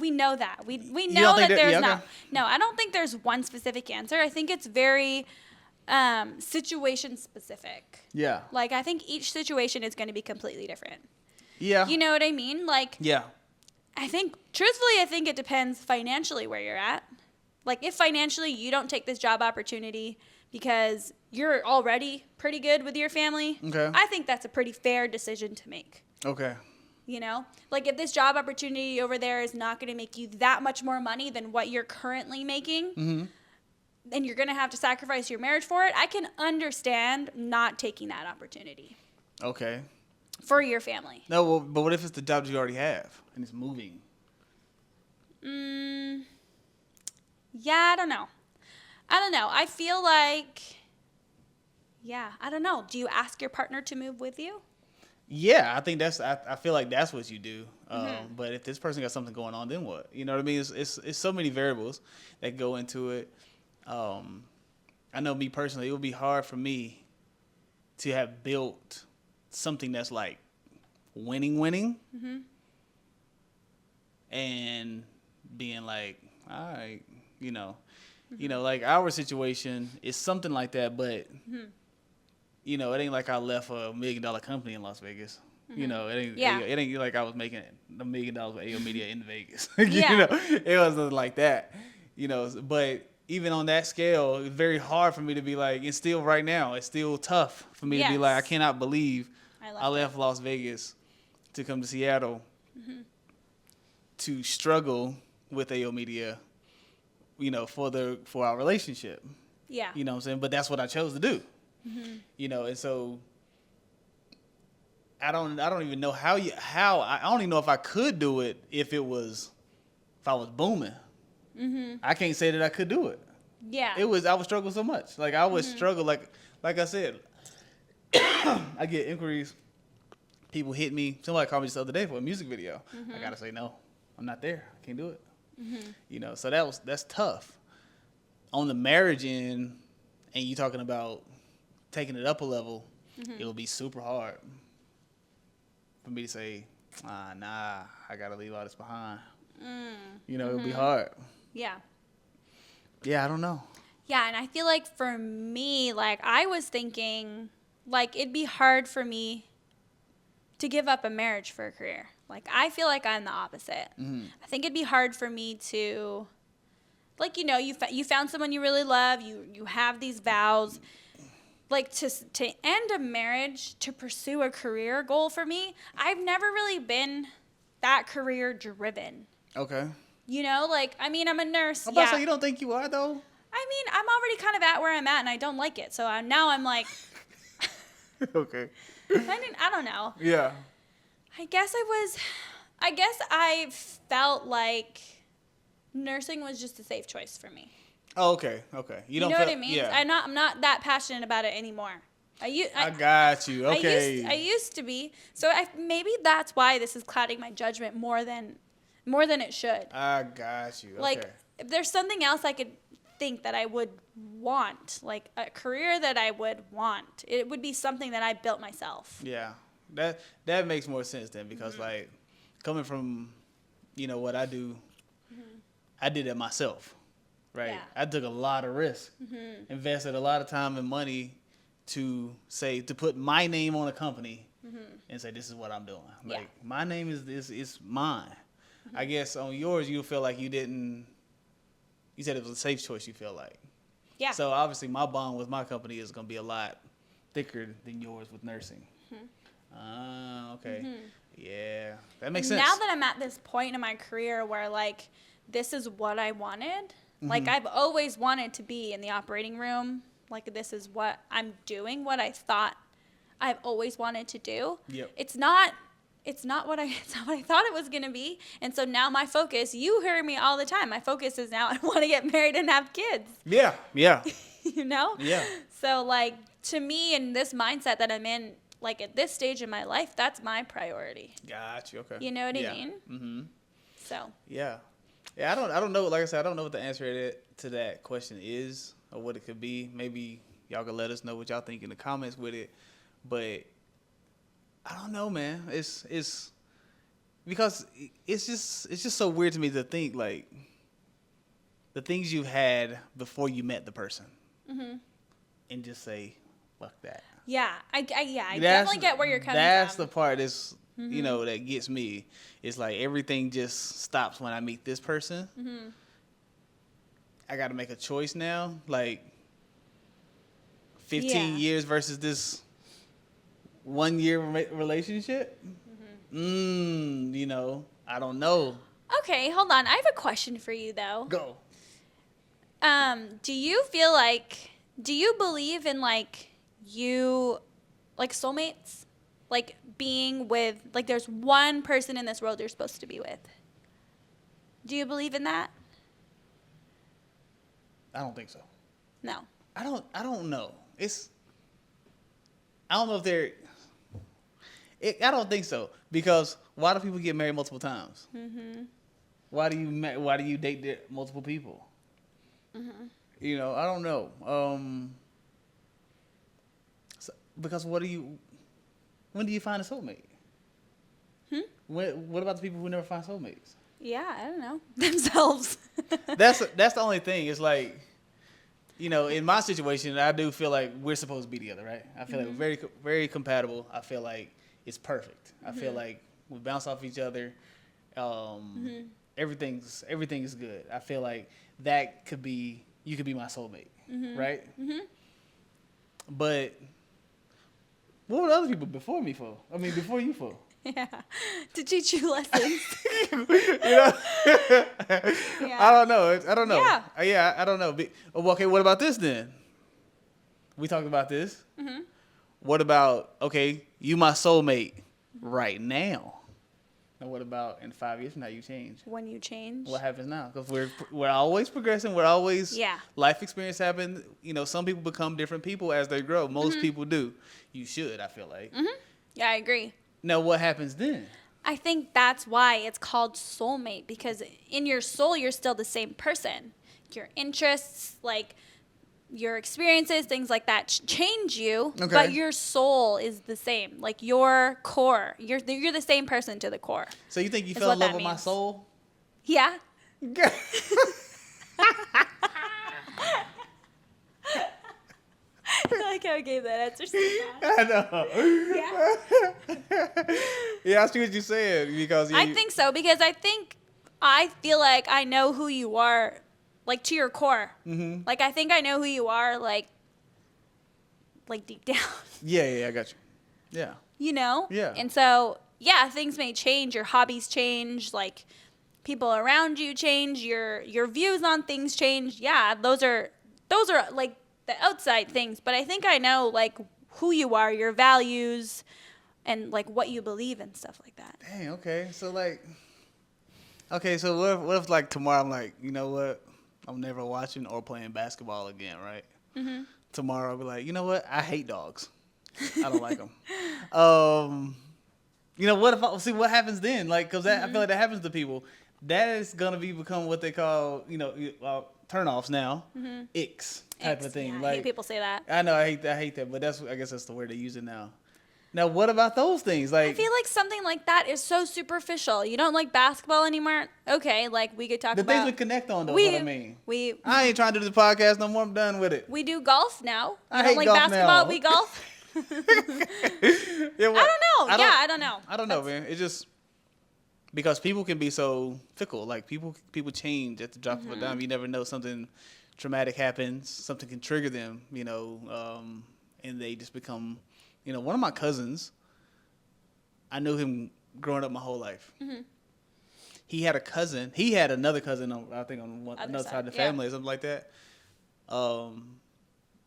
We know that. We know that there's not. No, I don't think there's one specific answer. I think it's very situation specific. Yeah. Like, I think each situation is going to be completely different. Yeah. You know what I mean? Like, yeah. Truthfully, I think it depends financially where you're at. Like, if financially you don't take this job opportunity because you're already pretty good with your family, okay, I think that's a pretty fair decision to make. Okay. You know? Like, if this job opportunity over there is not going to make you that much more money than what you're currently making, then you're going to have to sacrifice your marriage for it, I can understand not taking that opportunity. Okay. For your family. No, well, but what if it's the job you already have and it's moving? Yeah, I don't know. I feel like, I don't know. Do you ask your partner to move with you? Yeah, I think I feel like that's what you do. But if this person got something going on, then what? You know what I mean? It's so many variables that go into it. I know me personally, it would be hard for me to have built something that's like winning, and being like, all right, you know, like our situation is something like that, but you know, it ain't like I left a $1 million company in Las Vegas. You know, it ain't like I was making $1 million with AO Media in Vegas. You know, it wasn't like that. You know, but even on that scale, it's very hard for me to be like, and still right now, it's still tough for me to be like, I cannot believe I left Las Vegas to come to Seattle to struggle with AO Media, you know, for our relationship. Yeah. You know what I'm saying? But that's what I chose to do. You know, and so I don't even know how I don't even know if I could do it if I was booming. I can't say that I could do it. Yeah. I would struggle so much. Like I would struggle like I said, I get inquiries, people hit me. Somebody called me just the other day for a music video. I gotta say no. I'm not there. I can't do it. You know, so that's tough. On the marriage end, and you talking about taking it up a level, it'll be super hard for me to say, nah, I gotta leave all this behind. You know, it'll be hard. Yeah. Yeah, I don't know. Yeah, and I feel like for me, like I was thinking, like it'd be hard for me to give up a marriage for a career. Like I feel like I'm the opposite. I think it'd be hard for me to, like, you know, you found someone you really love, you have these vows. Like, to end a marriage to pursue a career goal for me, I've never really been that career driven. Okay. You know, like, I mean, I'm a nurse. I'm about to say, you don't think you are, though? I mean, I'm already kind of at where I'm at, and I don't like it. So now I'm like... Okay. I don't know. Yeah. I guess I felt like nursing was just a safe choice for me. Oh, okay. You know what I mean? Yeah. I'm not that passionate about it anymore. I got you. Okay. I used to be. So maybe that's why this is clouding my judgment more than it should. I got you. Okay. Like, if there's something else I could think that I would want, like a career that I would want, it would be something that I built myself. Yeah. That makes more sense then, because like coming from, you know, what I do, I did it myself. Right. Yeah. I took a lot of risk, invested a lot of time and money to put my name on a company and say, this is what I'm doing. Like, my name is this, it's mine. I guess on yours, you feel like you said it was a safe choice, you feel like. Yeah. So obviously my bond with my company is going to be a lot thicker than yours with nursing. Okay. Yeah. That makes sense. Now that I'm at this point in my career where like, this is what I wanted. Like, I've always wanted to be in the operating room. Like, this is what I'm doing, what I thought I've always wanted to do. Yep. It's not it's not what I thought it was gonna be. And so now my focus, you hear me all the time. My focus is now I want to get married and have kids. Yeah. Yeah. You know? Yeah. So like to me, in this mindset that I'm in, like at this stage in my life, that's my priority. Got you. Okay. You know what I Yeah. mean? Mm-hmm. So. Yeah. Yeah. I don't know. Like I said, I don't know what the answer to that question is or what it could be. Maybe y'all can let us know what y'all think in the comments with it. But I don't know, man. It's because it's just so weird to me to think like the things you've had before you met the person, and just say, "Fuck that." Yeah, I definitely get where you're coming That's from. the part that's you know that gets me. It's like everything just stops when I meet this person. I got to make a choice now, like 15 years versus this 1 year relationship. You know, I don't know. Okay, hold on. I have a question for you though. Go. Do you feel like, do you believe in like soulmates? Like being with, like there's one person in this world you're supposed to be with. Do you believe in that? I don't think so. No. I don't know. I don't know if they're. I don't think so, because why do people get married multiple times? Why do you date multiple people? You know, I don't know. Because when do you find a soulmate? What about the people who never find soulmates? Yeah, I don't know. Themselves. That's the only thing. It's like, you know, in my situation, I do feel like we're supposed to be together, right? I feel like we're very, very compatible. I feel like it's perfect. I feel like we bounce off each other. Everything is good. I feel like you could be my soulmate, right? But what were other people before me for? I mean, before you for? Yeah. To teach you lessons. You know? Yeah. I don't know. Yeah. I don't know. Okay, what about this then? We talked about this. What about, okay, you my soulmate right now. Now what about in 5 years from now you change? When you change. What happens now? Because we're always progressing. We're always, life experience happens. You know, some people become different people as they grow. Most people do. You should, I feel like. Yeah, I agree. Now what happens then? I think that's why it's called soulmate, because in your soul, you're still the same person. Your interests, like your experiences, things like that change you, but your soul is the same. Like your core, you're the same person to the core. So you think you fell in love with my soul? Yeah. I like how I gave that answer so fast. I know. Yeah, I see what you're saying, because I think so, because I feel like I know who you are, like to your core. Like I think I know who you are, like deep down. Yeah, I got you. Yeah. You know? Yeah. And so, yeah, things may change, your hobbies change, like people around you change, your views on things change. Yeah, those are like the outside things, but I think I know like who you are, your values, and like what you believe and stuff like that. Dang, okay. So like, what if like tomorrow I'm like, you know what? I'm never watching or playing basketball again, right? Tomorrow I'll be like, you know what? I hate dogs. I don't like them. You know, what happens then? Like, because I feel like that happens to people. That is going to become what they call, you know, turnoffs now. Icks type of thing. Yeah, like, I hate people say that. I know, I hate that, but I guess that's the word they use it now. Now, what about those things? Like, I feel like something like that is so superficial. You don't like basketball anymore? Okay, like we could talk about... The things we connect on, though, what I mean. I ain't trying to do the podcast no more. I'm done with it. We do golf now. I hate golf basketball, now. we golf. Yeah, I don't know. I don't know, man. It's just... Because people can be so fickle. Like, people change at the drop of a dime. You never know. Something traumatic happens. Something can trigger them, you know, and they just become... You know, one of my cousins, I knew him growing up my whole life. He had another cousin, I think, on another side of the family or something like that.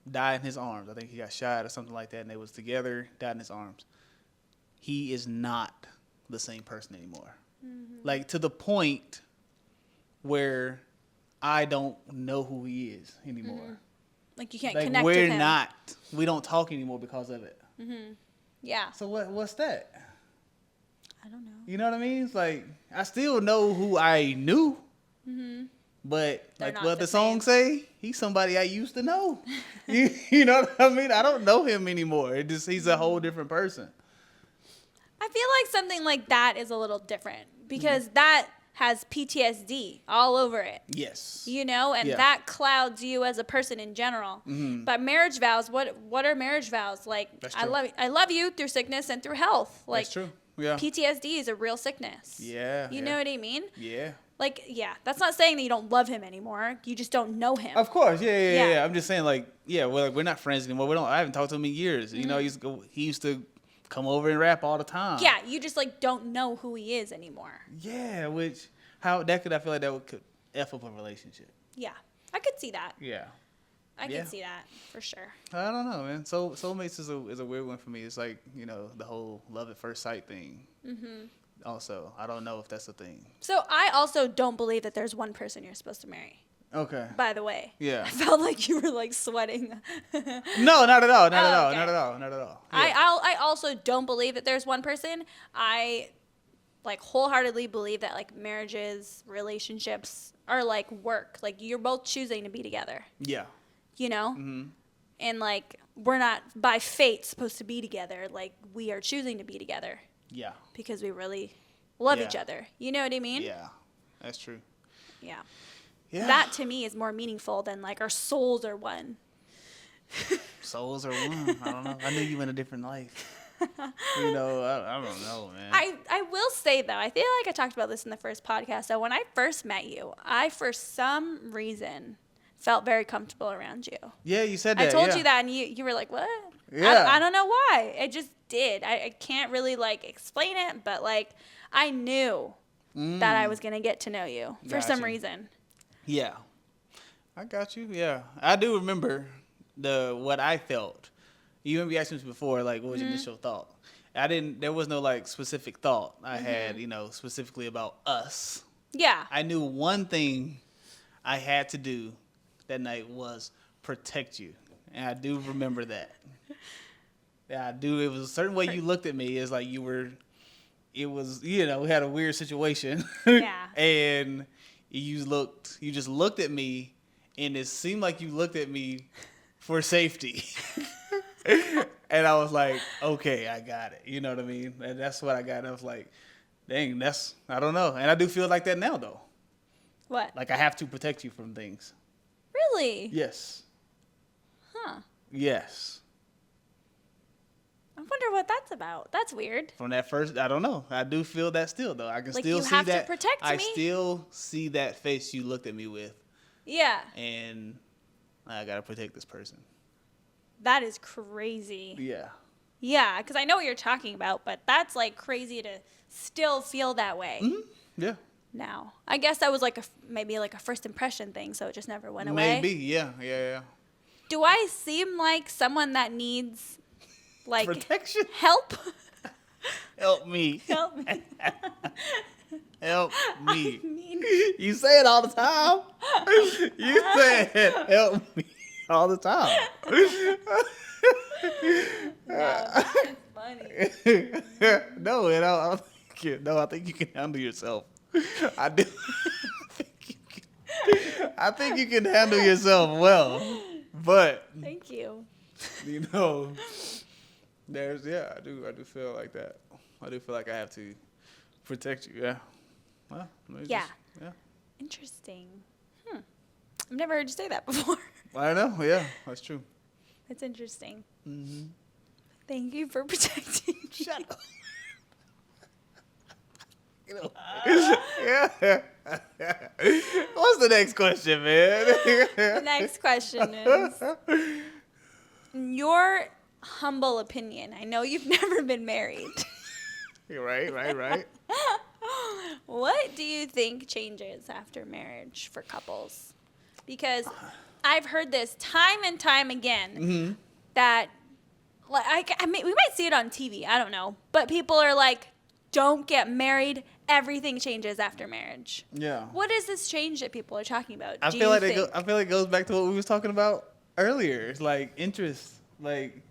Died in his arms. I think he got shot or something like that, and they was together, died in his arms. He is not the same person anymore. Like, to the point where I don't know who he is anymore. Like, you can't Like, connect with him. We don't talk anymore because of it. Yeah. So what's that? I don't know. You know what I mean? It's like, I still know who I knew. But They're like not what the the song same. say, he's somebody I used to know. you know what I mean? I don't know him anymore. He's a whole different person. I feel like something like that is a little different because that has PTSD all over it. Yes. You know, and that clouds you as a person in general. But marriage vows, what are marriage vows? Like, That's I true. love you through sickness and through health. Like, That's true. Yeah. PTSD is a real sickness. Yeah. You know what I mean? Yeah. Like, yeah, that's not saying that you don't love him anymore. You just don't know him. Of course. Yeah. Yeah. I'm just saying, like, yeah, we're not friends anymore. I haven't talked to him in years. You know, he used to come over and rap all the time. Yeah, you just like don't know who he is anymore. Yeah, I feel like that could F up a relationship. Yeah, I could see that. Yeah. I could see that for sure. I don't know, man. Soulmates is a weird one for me. It's like, you know, the whole love at first sight thing. Also, I don't know if that's a thing. So I also don't believe that there's one person you're supposed to marry. Okay. By the way. Yeah. I felt like you were like sweating. No, not at all. Not Oh, at all. okay. Not at all. Not at all. Yeah. I also don't believe that there's one person. I like wholeheartedly believe that like marriages, relationships are like work. Like you're both choosing to be together. Yeah. You know? Mm-hmm. And like we're not by fate supposed to be together. Like we are choosing to be together. Yeah. Because we really love Yeah. each other. You know what I mean? Yeah. That's true. Yeah. Yeah. That to me is more meaningful than like our souls are one. Souls are one. I don't know. I knew you in a different life. You know, I don't know, man. I will say though, I feel like I talked about this in the first podcast. So when I first met you, I for some reason felt very comfortable around you. Yeah, you said that. I told yeah. you that, and you were like, "What?" Yeah. I don't know why. It just did. I can't really like explain it, but like I knew that I was gonna get to know you for some Gotcha. reason. Yeah. I got you. Yeah. I do remember what I felt. You remember you asked me before, like, what was your initial thought? There was no like specific thought I had, you know, specifically about us. Yeah. I knew one thing I had to do that night was protect you. And I do remember that. Yeah, I do. It was a certain way you looked at me. It's like it was, you know, we had a weird situation. Yeah. And you just looked at me, and it seemed like you looked at me for safety. And I was like, okay, I got it. You know what I mean? And that's what I got. I was like, dang, I don't know. And I do feel like that now, though. What? Like I have to protect you from things. Really? Yes. Huh. Yes. I wonder what that's about. That's weird. From that first, I don't know. I do feel that still, though. I can Like, still you see have to that. protect I me? still see that face you looked at me with, Yeah. and I gotta protect this person. That is crazy. Yeah. Yeah, because I know what you're talking about, but that's like crazy to still feel that way Yeah. now. I guess that was like maybe like a first impression thing, so it just never went away. Maybe. Yeah. Do I seem like someone that needs like Protection. help? Help me. Help me. Help me. I mean, You say it all the time. You say it. Help me all the time. it's funny. No, and I think you can handle yourself. I do. I think you can handle yourself well, but Thank you. you know, I do feel like that. I do feel like I have to protect you. Yeah. Well, Yeah. Yeah. Interesting. I've never heard you say that before. I know. Yeah, that's true. That's interesting. Thank you for protecting me. Shut up. You know. Yeah. What's the next question, man? The next question is, in your humble opinion, I know you've never been married. Right. What do you think changes after marriage for couples? Because I've heard this time and time again that, like, I mean, we might see it on TV. I don't know, but people are like, don't get married. Everything changes after marriage. Yeah. What is this change that people are talking about? I feel like it goes back to what we was talking about earlier. It's like interest, like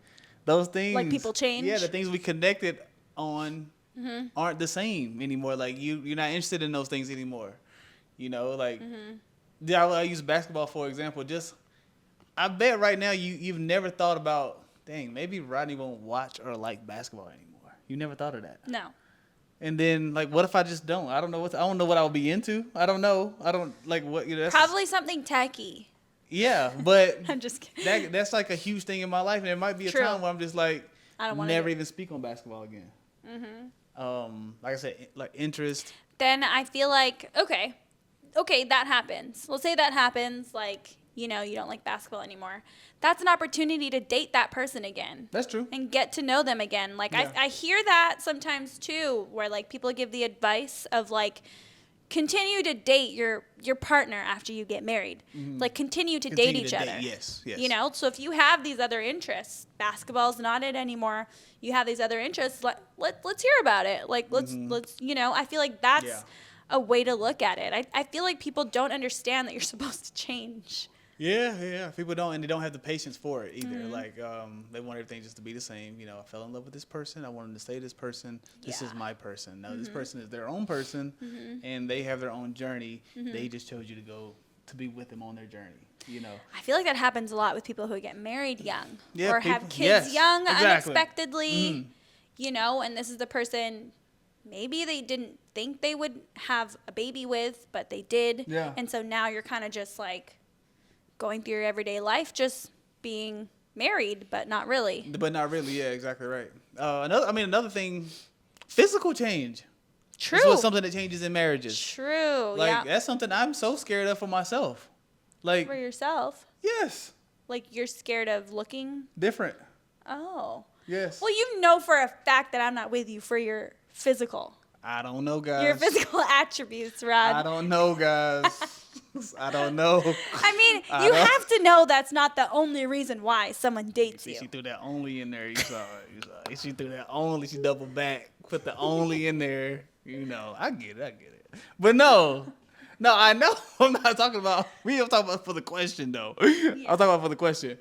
those things. Like people change? Yeah, the things we connected on Mm-hmm. aren't the same anymore. Like you're not interested in those things anymore. You know, like yeah, I use basketball for example. Just I bet right now you've never thought about, dang, maybe Rodney won't watch or like basketball anymore. You never thought of that. No. And then, like, what if I just don't? I don't know what I would be into. I don't know. I don't like what. You know, Probably something techie. Yeah, but I'm just kidding. that's like a huge thing in my life, and there might be a True. time where I'm just like, I don't want never to even speak on basketball again. Like I said, like interest. Then I feel like, okay, that happens. Let's say that happens, like, you know, you don't like basketball anymore. That's an opportunity to date that person again. That's true. And get to know them again. Like, Yeah. I hear that sometimes, too, where, like, people give the advice of, like, continue to date your partner after you get married. Like, continue to date each other. Yes. You know, so if you have these other interests, basketball's not it anymore. You have these other interests. Let's hear about it. Like, let's you know, I feel like that's a way to look at it. I feel like people don't understand that you're supposed to change. Yeah. People don't, and they don't have the patience for it either. Like, they want everything just to be the same. You know, I fell in love with this person. I wanted to stay this person. This is my person. Now, this person is their own person, and they have their own journey. They just chose you to be with them on their journey. You know. I feel like that happens a lot with people who get married young Yeah, or have kids young exactly. unexpectedly. You know, and this is the person maybe they didn't think they would have a baby with, but they did. Yeah. And so now you're kind of just like going through your everyday life, just being married, but not really. But not really. Yeah, exactly right. Another thing, physical change. True. This was something that changes in marriages. True. Like that's something I'm so scared of for myself. Like For yourself. yes, Like you're scared of looking. different. Oh. Yes. Well, you know for a fact that I'm not with you for your physical. I don't know, guys. Your physical attributes, Rod. I don't know, guys. I don't know. I mean, I you don't- have to know that's not the only reason why someone dates See, you. she threw that only in there. You saw it. She threw that only. She doubled back, put the only in there. You know, I get it. But no, I know. I'm not talking about. We don't talk about for the question though. I'm talking about for the question.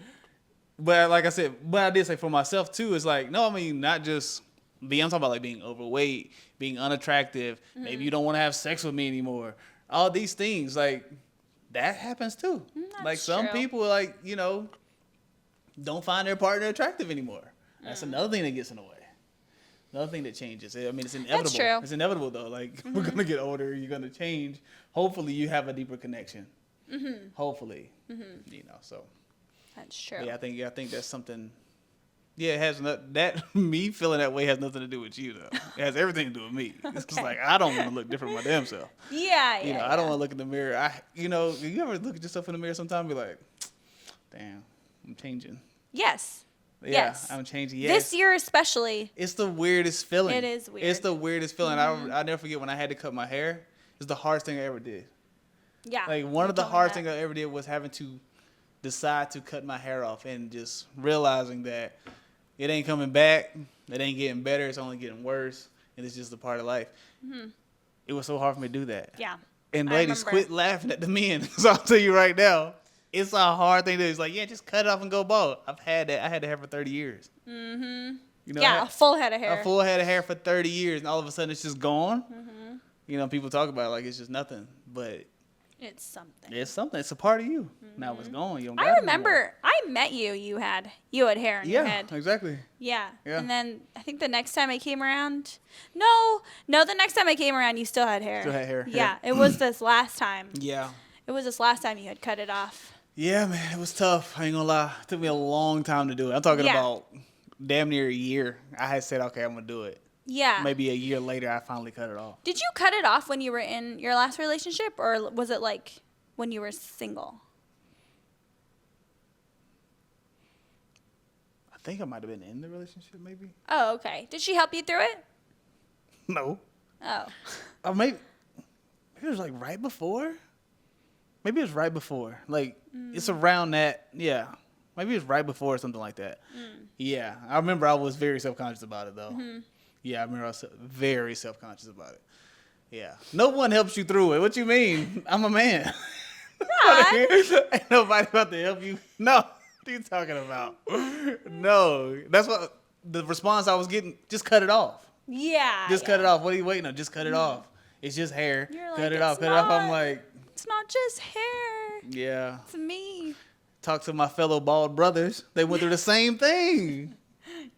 But like I said, but I did say for myself too. It's like no, I mean not just being. I'm talking about like being overweight, being unattractive. Maybe you don't want to have sex with me anymore. All these things like that happens too. That's Like some true. people like don't find their partner attractive anymore. That's another thing that gets in the way. Another thing that changes. I mean, it's inevitable. true. It's inevitable though. Like we're gonna get older. You're gonna change. Hopefully, you have a deeper connection. Hopefully, you know. So That's true. yeah, I think that's something. Yeah, it has that me feeling that way has nothing to do with you though. It has everything to do with me. It's just Okay. like I don't want to look different my damn self. Yeah. You know, I don't want to look in the mirror. You ever look at yourself in the mirror sometime and be like, damn, I'm changing. Yes. Yeah, Yes. I'm changing. Yes. This year especially. It's the weirdest feeling. It is weird. It's the weirdest feeling. I'll never forget when I had to cut my hair. It's the hardest thing I ever did. Yeah. Like one you of the told me hardest that. things I ever did was having to decide to cut my hair off and just realizing that it ain't coming back. It ain't getting better. It's only getting worse. And it's just a part of life. It was so hard for me to do that. Yeah. And I ladies, remember. quit laughing at the men. So I'll tell you right now, it's a hard thing to do. It's like, yeah, just cut it off and go bald. I've had that. I had that hair for 30 years. You know, I Yeah, had a full head of hair. a full head of hair for 30 years, and all of a sudden it's just gone. You know, people talk about it like it's just nothing, but It's something. it's something. It's a part of you. Now it's gone. You don't got I it remember I met you. You had hair in your anymore. head. Yeah, exactly. Yeah. Yeah. And then I think the next time I came around, no, the next time I came around, you still had hair. Still had hair, Yeah. yeah. It was this last time. Yeah. It was this last time you had cut it off. Yeah, man, it was tough. I ain't gonna lie. It took me a long time to do it. I'm talking Yeah. about damn near a year. I had said, okay, I'm gonna do it. Yeah. Maybe a year later, I finally cut it off. Did you cut it off when you were in your last relationship, or was it like when you were single? I think I might have been in the relationship, maybe. Oh, okay. Did she help you through it? No. Oh. Maybe it was like right before. Maybe it was right before. Like it's around that. Yeah. Maybe it was right before or something like that. Yeah. I remember I was very self-conscious about it though. Yeah, I remember I was very self-conscious about it. Yeah. No one helps you through it. What you mean? I'm a man. Ain't nobody about to help you. No. What are you talking about? No. That's what the response I was getting. Just cut it off. Yeah. Just cut it off. What are you waiting on? Just cut it off. It's just hair. You're Cut like, it off. Cut it off. I'm like, it's not just hair. yeah. It's me. Talk to my fellow bald brothers. They went through the same thing.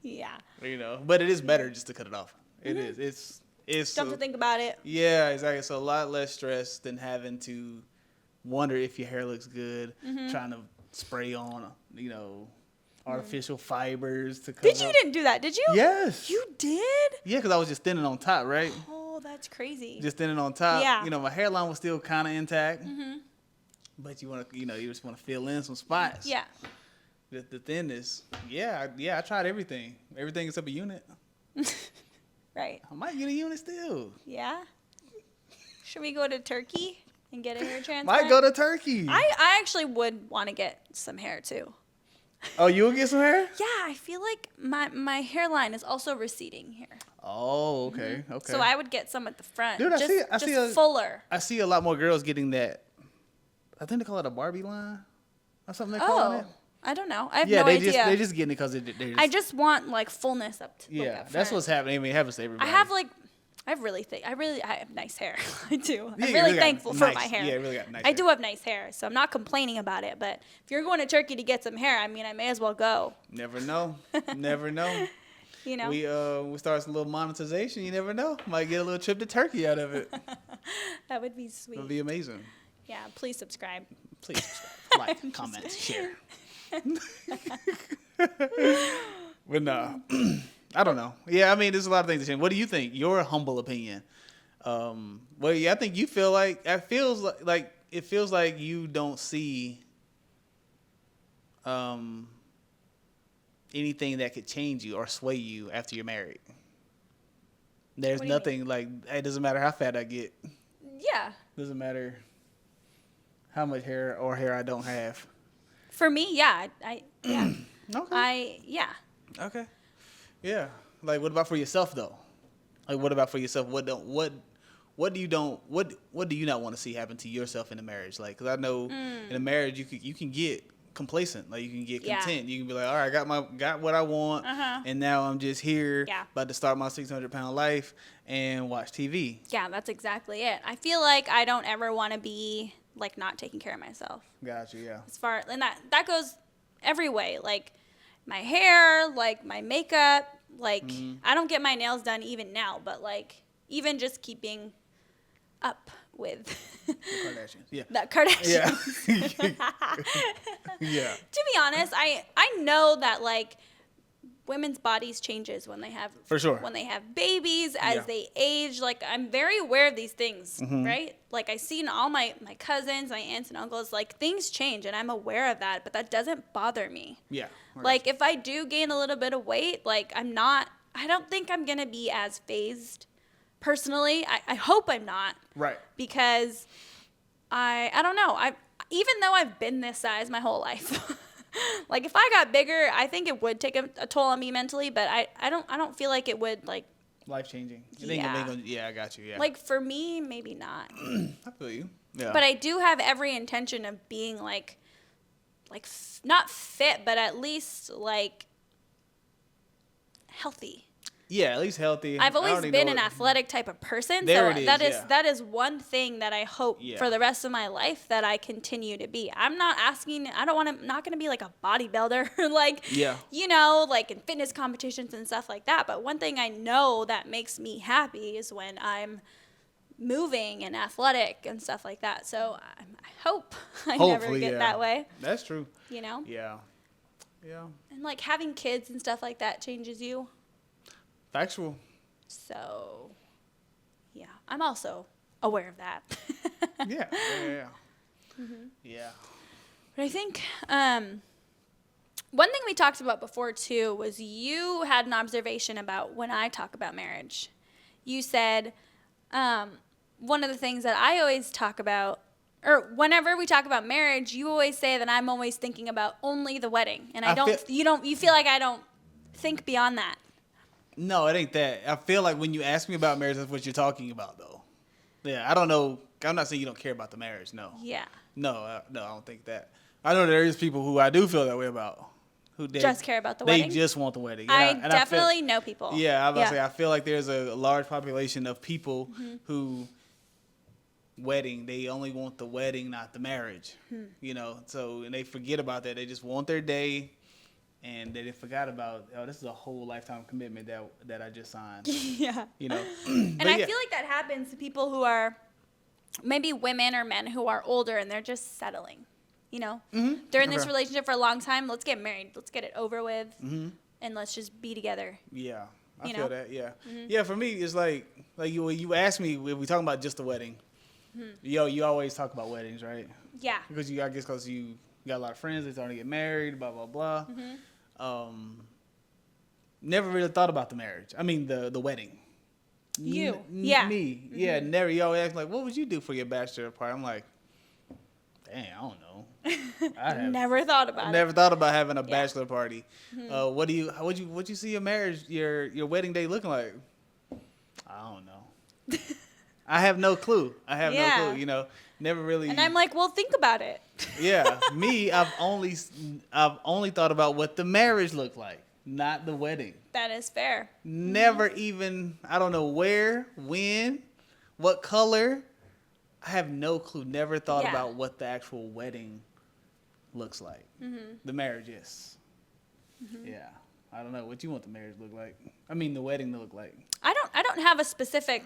Yeah. You know, but it is better just to cut it off. It is. It's Don't have to think about it. Yeah, exactly. It's a lot less stress than having to wonder if your hair looks good, trying to spray on, artificial fibers to cover. You didn't do that, did you? Yes. You did? Yeah, because I was just thinning on top, right? Oh, that's crazy. Just thinning on top. Yeah. My hairline was still kind of intact. But you want to, you just want to fill in some spots. Yeah. The thinness. Yeah, I tried everything. Everything except a unit. Right. I might get a unit still. Yeah. Should we go to Turkey and get a hair transplant? Might go to Turkey. I actually would want to get some hair too. Oh, you would get some hair? Yeah, I feel like my hairline is also receding here. Oh, okay, okay. So I would get some at the front. Dude, I see fuller. I see a lot more girls getting that. I think they call it a Barbie line or something. They're calling it. I don't know. I have no idea. They're just getting it because they're just, I just want like fullness up to yeah, up that's front. what's happening. I mean, it happens to everybody. I have nice hair. I do. Yeah, I'm you really got thankful for nice- my hair. Yeah, you really got nice I hair. do have nice hair, so I'm not complaining about it. But if you're going to Turkey to get some hair, I mean, I may as well go. Never know. Never know. You know? We start some little monetization. You never know. Might get a little trip to Turkey out of it. That would be sweet. It'll be amazing. Yeah, please subscribe. Please subscribe, like, comment, share. But no, I don't know. Yeah, I mean, there's a lot of things to change. What do you think? Your humble opinion. Well, yeah, I think you feel like it feels like you don't see anything that could change you or sway you after you're married. There's What do you nothing like it doesn't matter how fat I get. Yeah. Doesn't matter how much hair I don't have. For me, yeah. Yeah. Okay. Yeah. Okay. Yeah. Like, what about for yourself though? Like, what about for yourself? What do you not want to see happen to yourself in a marriage? Like, because I know in a marriage you can get complacent. Like, you can get content. You can be like, all right, I got what I want, and now I'm just here, about to start my 600-pound life and watch TV. Yeah, that's exactly it. I feel like I don't ever want to be like not taking care of myself. Gotcha. Yeah. And that goes every way. Like my hair, like my makeup, like I don't get my nails done even now, but like even just keeping up with The Kardashians. Yeah. the Kardashians. Yeah. Yeah. To be honest, I know that like women's bodies changes when they have For sure. when they have babies, as they age. Like I'm very aware of these things, right? Like I see in all my cousins, my aunts and uncles, like things change and I'm aware of that, but that doesn't bother me. Yeah. Like if I do gain a little bit of weight, like I don't think I'm gonna be as phased personally. I hope I'm not. Right. Because I don't know. Even though I've been this size my whole life, like if I got bigger, I think it would take a toll on me mentally. But I don't feel like it would like Life changing. Yeah. I got you. Yeah. like for me maybe not. I feel you. Yeah. But I do have every intention of being like not fit, but at least like healthy. Yeah, at least healthy. I've always been an athletic type of person, so that is one thing that I hope for the rest of my life that I continue to be. I'm not asking. I don't want to. Not going to be like a bodybuilder, like like in fitness competitions and stuff like that. But one thing I know that makes me happy is when I'm moving and athletic and stuff like that. So I hope I never get that way. That's true. Yeah. Yeah. And like having kids and stuff like that changes you. Factual. So, yeah, I'm also aware of that. Yeah. Yeah. But I think one thing we talked about before, too, was you had an observation about when I talk about marriage. You said one of the things that I always talk about, or whenever we talk about marriage, you always say that I'm always thinking about only the wedding. And you feel like I don't think beyond that. No, it ain't that. I feel like when you ask me about marriage, that's what you're talking about, though. Yeah, I don't know. I'm not saying you don't care about the marriage. No. Yeah. No, I don't think that. I know there is people who I do feel that way about. Who Just care about the wedding? They just want the wedding. I definitely know people. Yeah, I was about to say, I feel like there's a large population of people who they only want the wedding, not the marriage. You know, so, and they forget about that. They just want their day, and they forgot about, this is a whole lifetime commitment that I just signed. Yeah. You know? And I feel like that happens to people who are maybe women or men who are older and they're just settling. You know, they're in this relationship for a long time. Let's get married. Let's get it over with, and let's just be together. Yeah, I feel that. Yeah, yeah. For me, it's like you asked me if we talking about just the wedding. You always talk about weddings, right? Yeah. Because you got a lot of friends that's starting to get married, blah blah blah. Never really thought about the marriage. I mean the wedding. Me. Yeah. Never. You always ask like, what would you do for your bachelor party? I'm like, dang, I don't know. Never thought about it. Never thought about having a bachelor party. What you see your marriage, your wedding day looking like? I don't know. I have no clue. No clue. You know, never really. And I'm like, well, think about it. Yeah, me. I've only thought about what the marriage looked like, not the wedding. That is fair. Never even. I don't know where, when, what color. I have no clue. Never thought about what the actual wedding looks like. The marriage, yes. Yeah. I don't know. What you want the marriage to look like? I mean, the wedding to look like. I don't have a specific,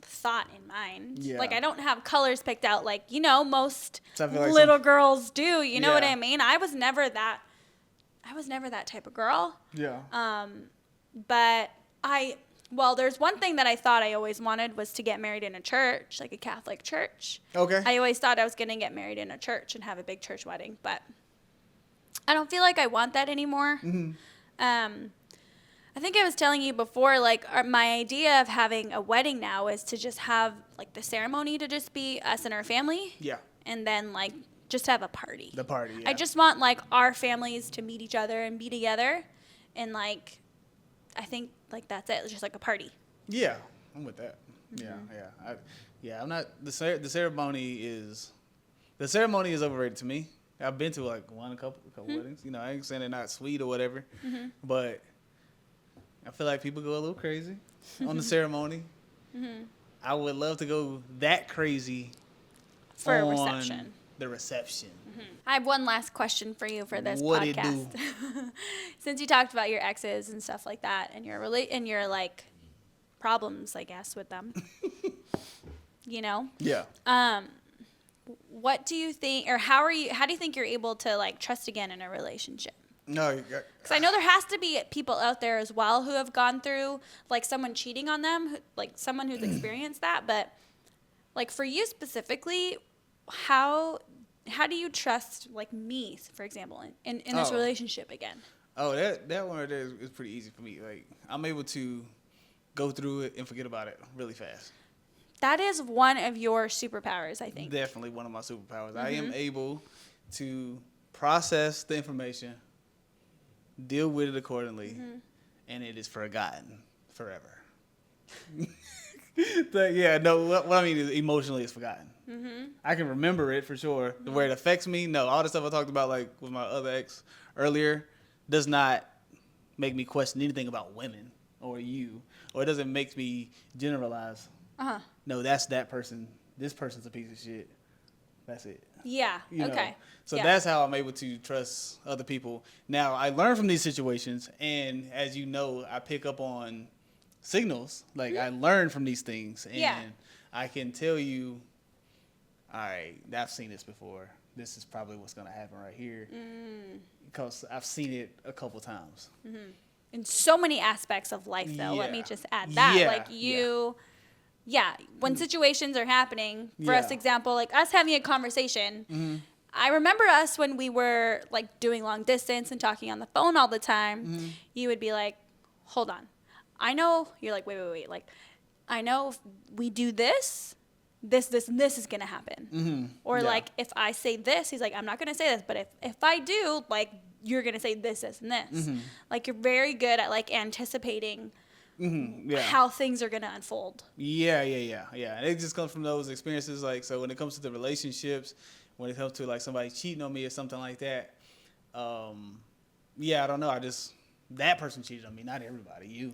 thought in mind. Yeah. Like, I don't have colors picked out like, most like little girls do. You know what I mean? I was never that type of girl. Yeah. But there's one thing that I thought I always wanted was to get married in a church, like a Catholic church. Okay. I always thought I was going to get married in a church and have a big church wedding, but I don't feel like I want that anymore. I think I was telling you before, my idea of having a wedding now is to just have, the ceremony to just be us and our family. Yeah. And then, just have a party. The party, yeah. I just want, our families to meet each other and be together. And, I think, that's it. It's just, a party. Yeah. I'm with that. Yeah. I'm not, the ceremony is overrated to me. I've been to, a couple weddings. You know, I ain't saying they're not sweet or whatever. But I feel like people go a little crazy on the ceremony. I would love to go that crazy for a reception. The reception. I have one last question for you for this What podcast. It do? Since you talked about your exes and stuff like that, and your problems, I guess, with them. Yeah. What do you think, or how do you think you're able to trust again in a relationship? No, because I know there has to be people out there as well who have gone through someone cheating on them, someone who's experienced that. But for you specifically, how do you trust me, for example, in this relationship again? Oh, that one right there is pretty easy for me. I'm able to go through it and forget about it really fast. That is one of your superpowers, I think. Definitely one of my superpowers. I am able to process the information, deal with it accordingly, and it is forgotten forever. What I mean is emotionally it's forgotten. I can remember it for sure. Where it affects me, no. All the stuff I talked about with my other ex earlier does not make me question anything about women or you, or it doesn't make me generalize. No, that's that person. This person's a piece of shit. That's it. Yeah. Okay. So that's how I'm able to trust other people. Now, I learn from these situations, and as you know, I pick up on signals. I learn from these things, and I can tell you, all right, I've seen this before. This is probably what's going to happen right here. Because I've seen it a couple times. In so many aspects of life, though. Let me just add that. When situations are happening, for us, example, us having a conversation, I remember us when we were doing long distance and talking on the phone all the time, you would be like, hold on. I know, you're like, wait. I know if we do this and this is going to happen. Or if I say this, he's like, I'm not going to say this, but if I do, you're going to say this, this, and this. Like, you're very good at, like, anticipating how things are going to unfold. Yeah. And it just comes from those experiences. Like, so when it comes to the relationships, when it comes to, like, somebody cheating on me or something like that, I don't know. That person cheated on me, not everybody. You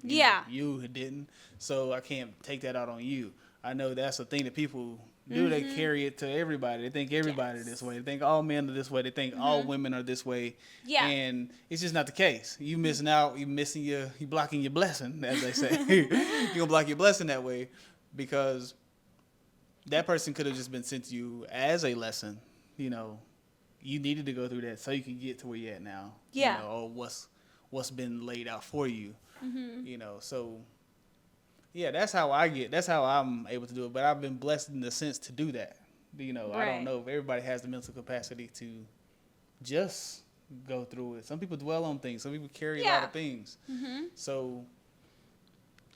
didn't. So I can't take that out on you. I know that's a thing that people do. They carry it to everybody. They think everybody this way. They think all men are this way. They think all women are this way. Yeah. And it's just not the case. You missing out. You blocking your blessing, as they say. You're going to block your blessing that way because that person could have just been sent to you as a lesson. You know, you needed to go through that so you can get to where you're at now. Yeah. You know, or what's been laid out for you. You know, so... Yeah, that's how I'm able to do it. But I've been blessed in the sense to do that. You know, right. I don't know if everybody has the mental capacity to just go through it. Some people dwell on things. Some people carry a lot of things. So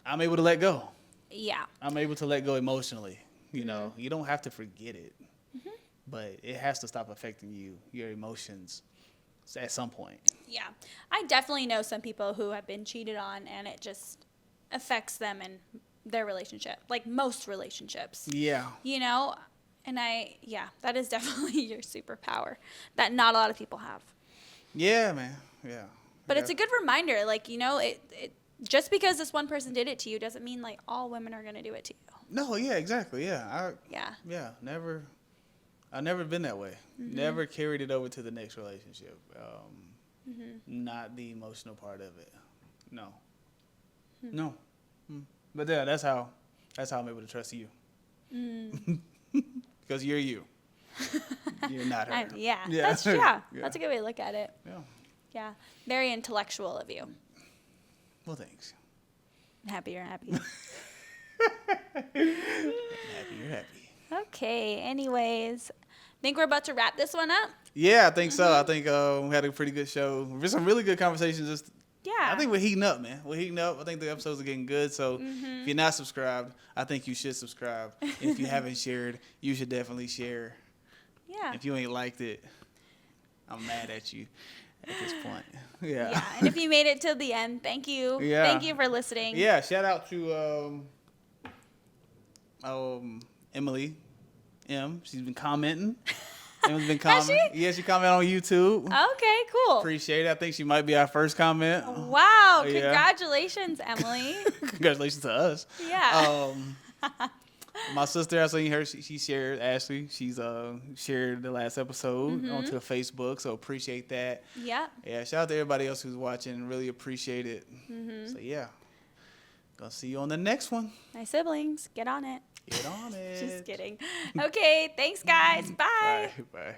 I'm able to let go. Yeah. I'm able to let go emotionally. You know, you don't have to forget it. But it has to stop affecting you, your emotions, at some point. Yeah. I definitely know some people who have been cheated on and it just affects them in their relationship, like most relationships. Yeah. You know, and that is definitely your superpower that not a lot of people have. Yeah, man. Yeah. But it's a good reminder, like, you know, it just because this one person did it to you doesn't mean like all women are going to do it to you. No, yeah, exactly. Yeah. I've never been that way. Never carried it over to the next relationship. Not the emotional part of it. No. No. But yeah, that's how I'm able to trust you. Because you're you. You're not her. That's true. That's a good way to look at it. Yeah. Very intellectual of you. Well, thanks. I'm happy you're happy. Happy you're happy. Okay, anyways. Think we're about to wrap this one up? Yeah, I think so. I think we had a pretty good show. There's some really good conversations. I think we're heating up, man. We're heating up. I think the episodes are getting good. So if you're not subscribed, I think you should subscribe. If you haven't shared, you should definitely share. Yeah. If you ain't liked it, I'm mad at you at this point. Yeah. And if you made it till the end, thank you. Yeah. Thank you for listening. Yeah. Shout out to Emily M. She's been commenting. Emily's been commenting. Yeah, she commented on YouTube. Okay, cool. Appreciate it. I think she might be our first comment. Wow. Congratulations, Emily. Congratulations to us. Yeah. My sister, I seen her. She shared, Ashley. She's shared the last episode onto Facebook, so appreciate that. Yeah. Yeah, shout out to everybody else who's watching. Really appreciate it. So, yeah. Gonna see you on the next one. My siblings, get on it. Get on it. Just kidding. Okay, thanks, guys. Bye. Bye.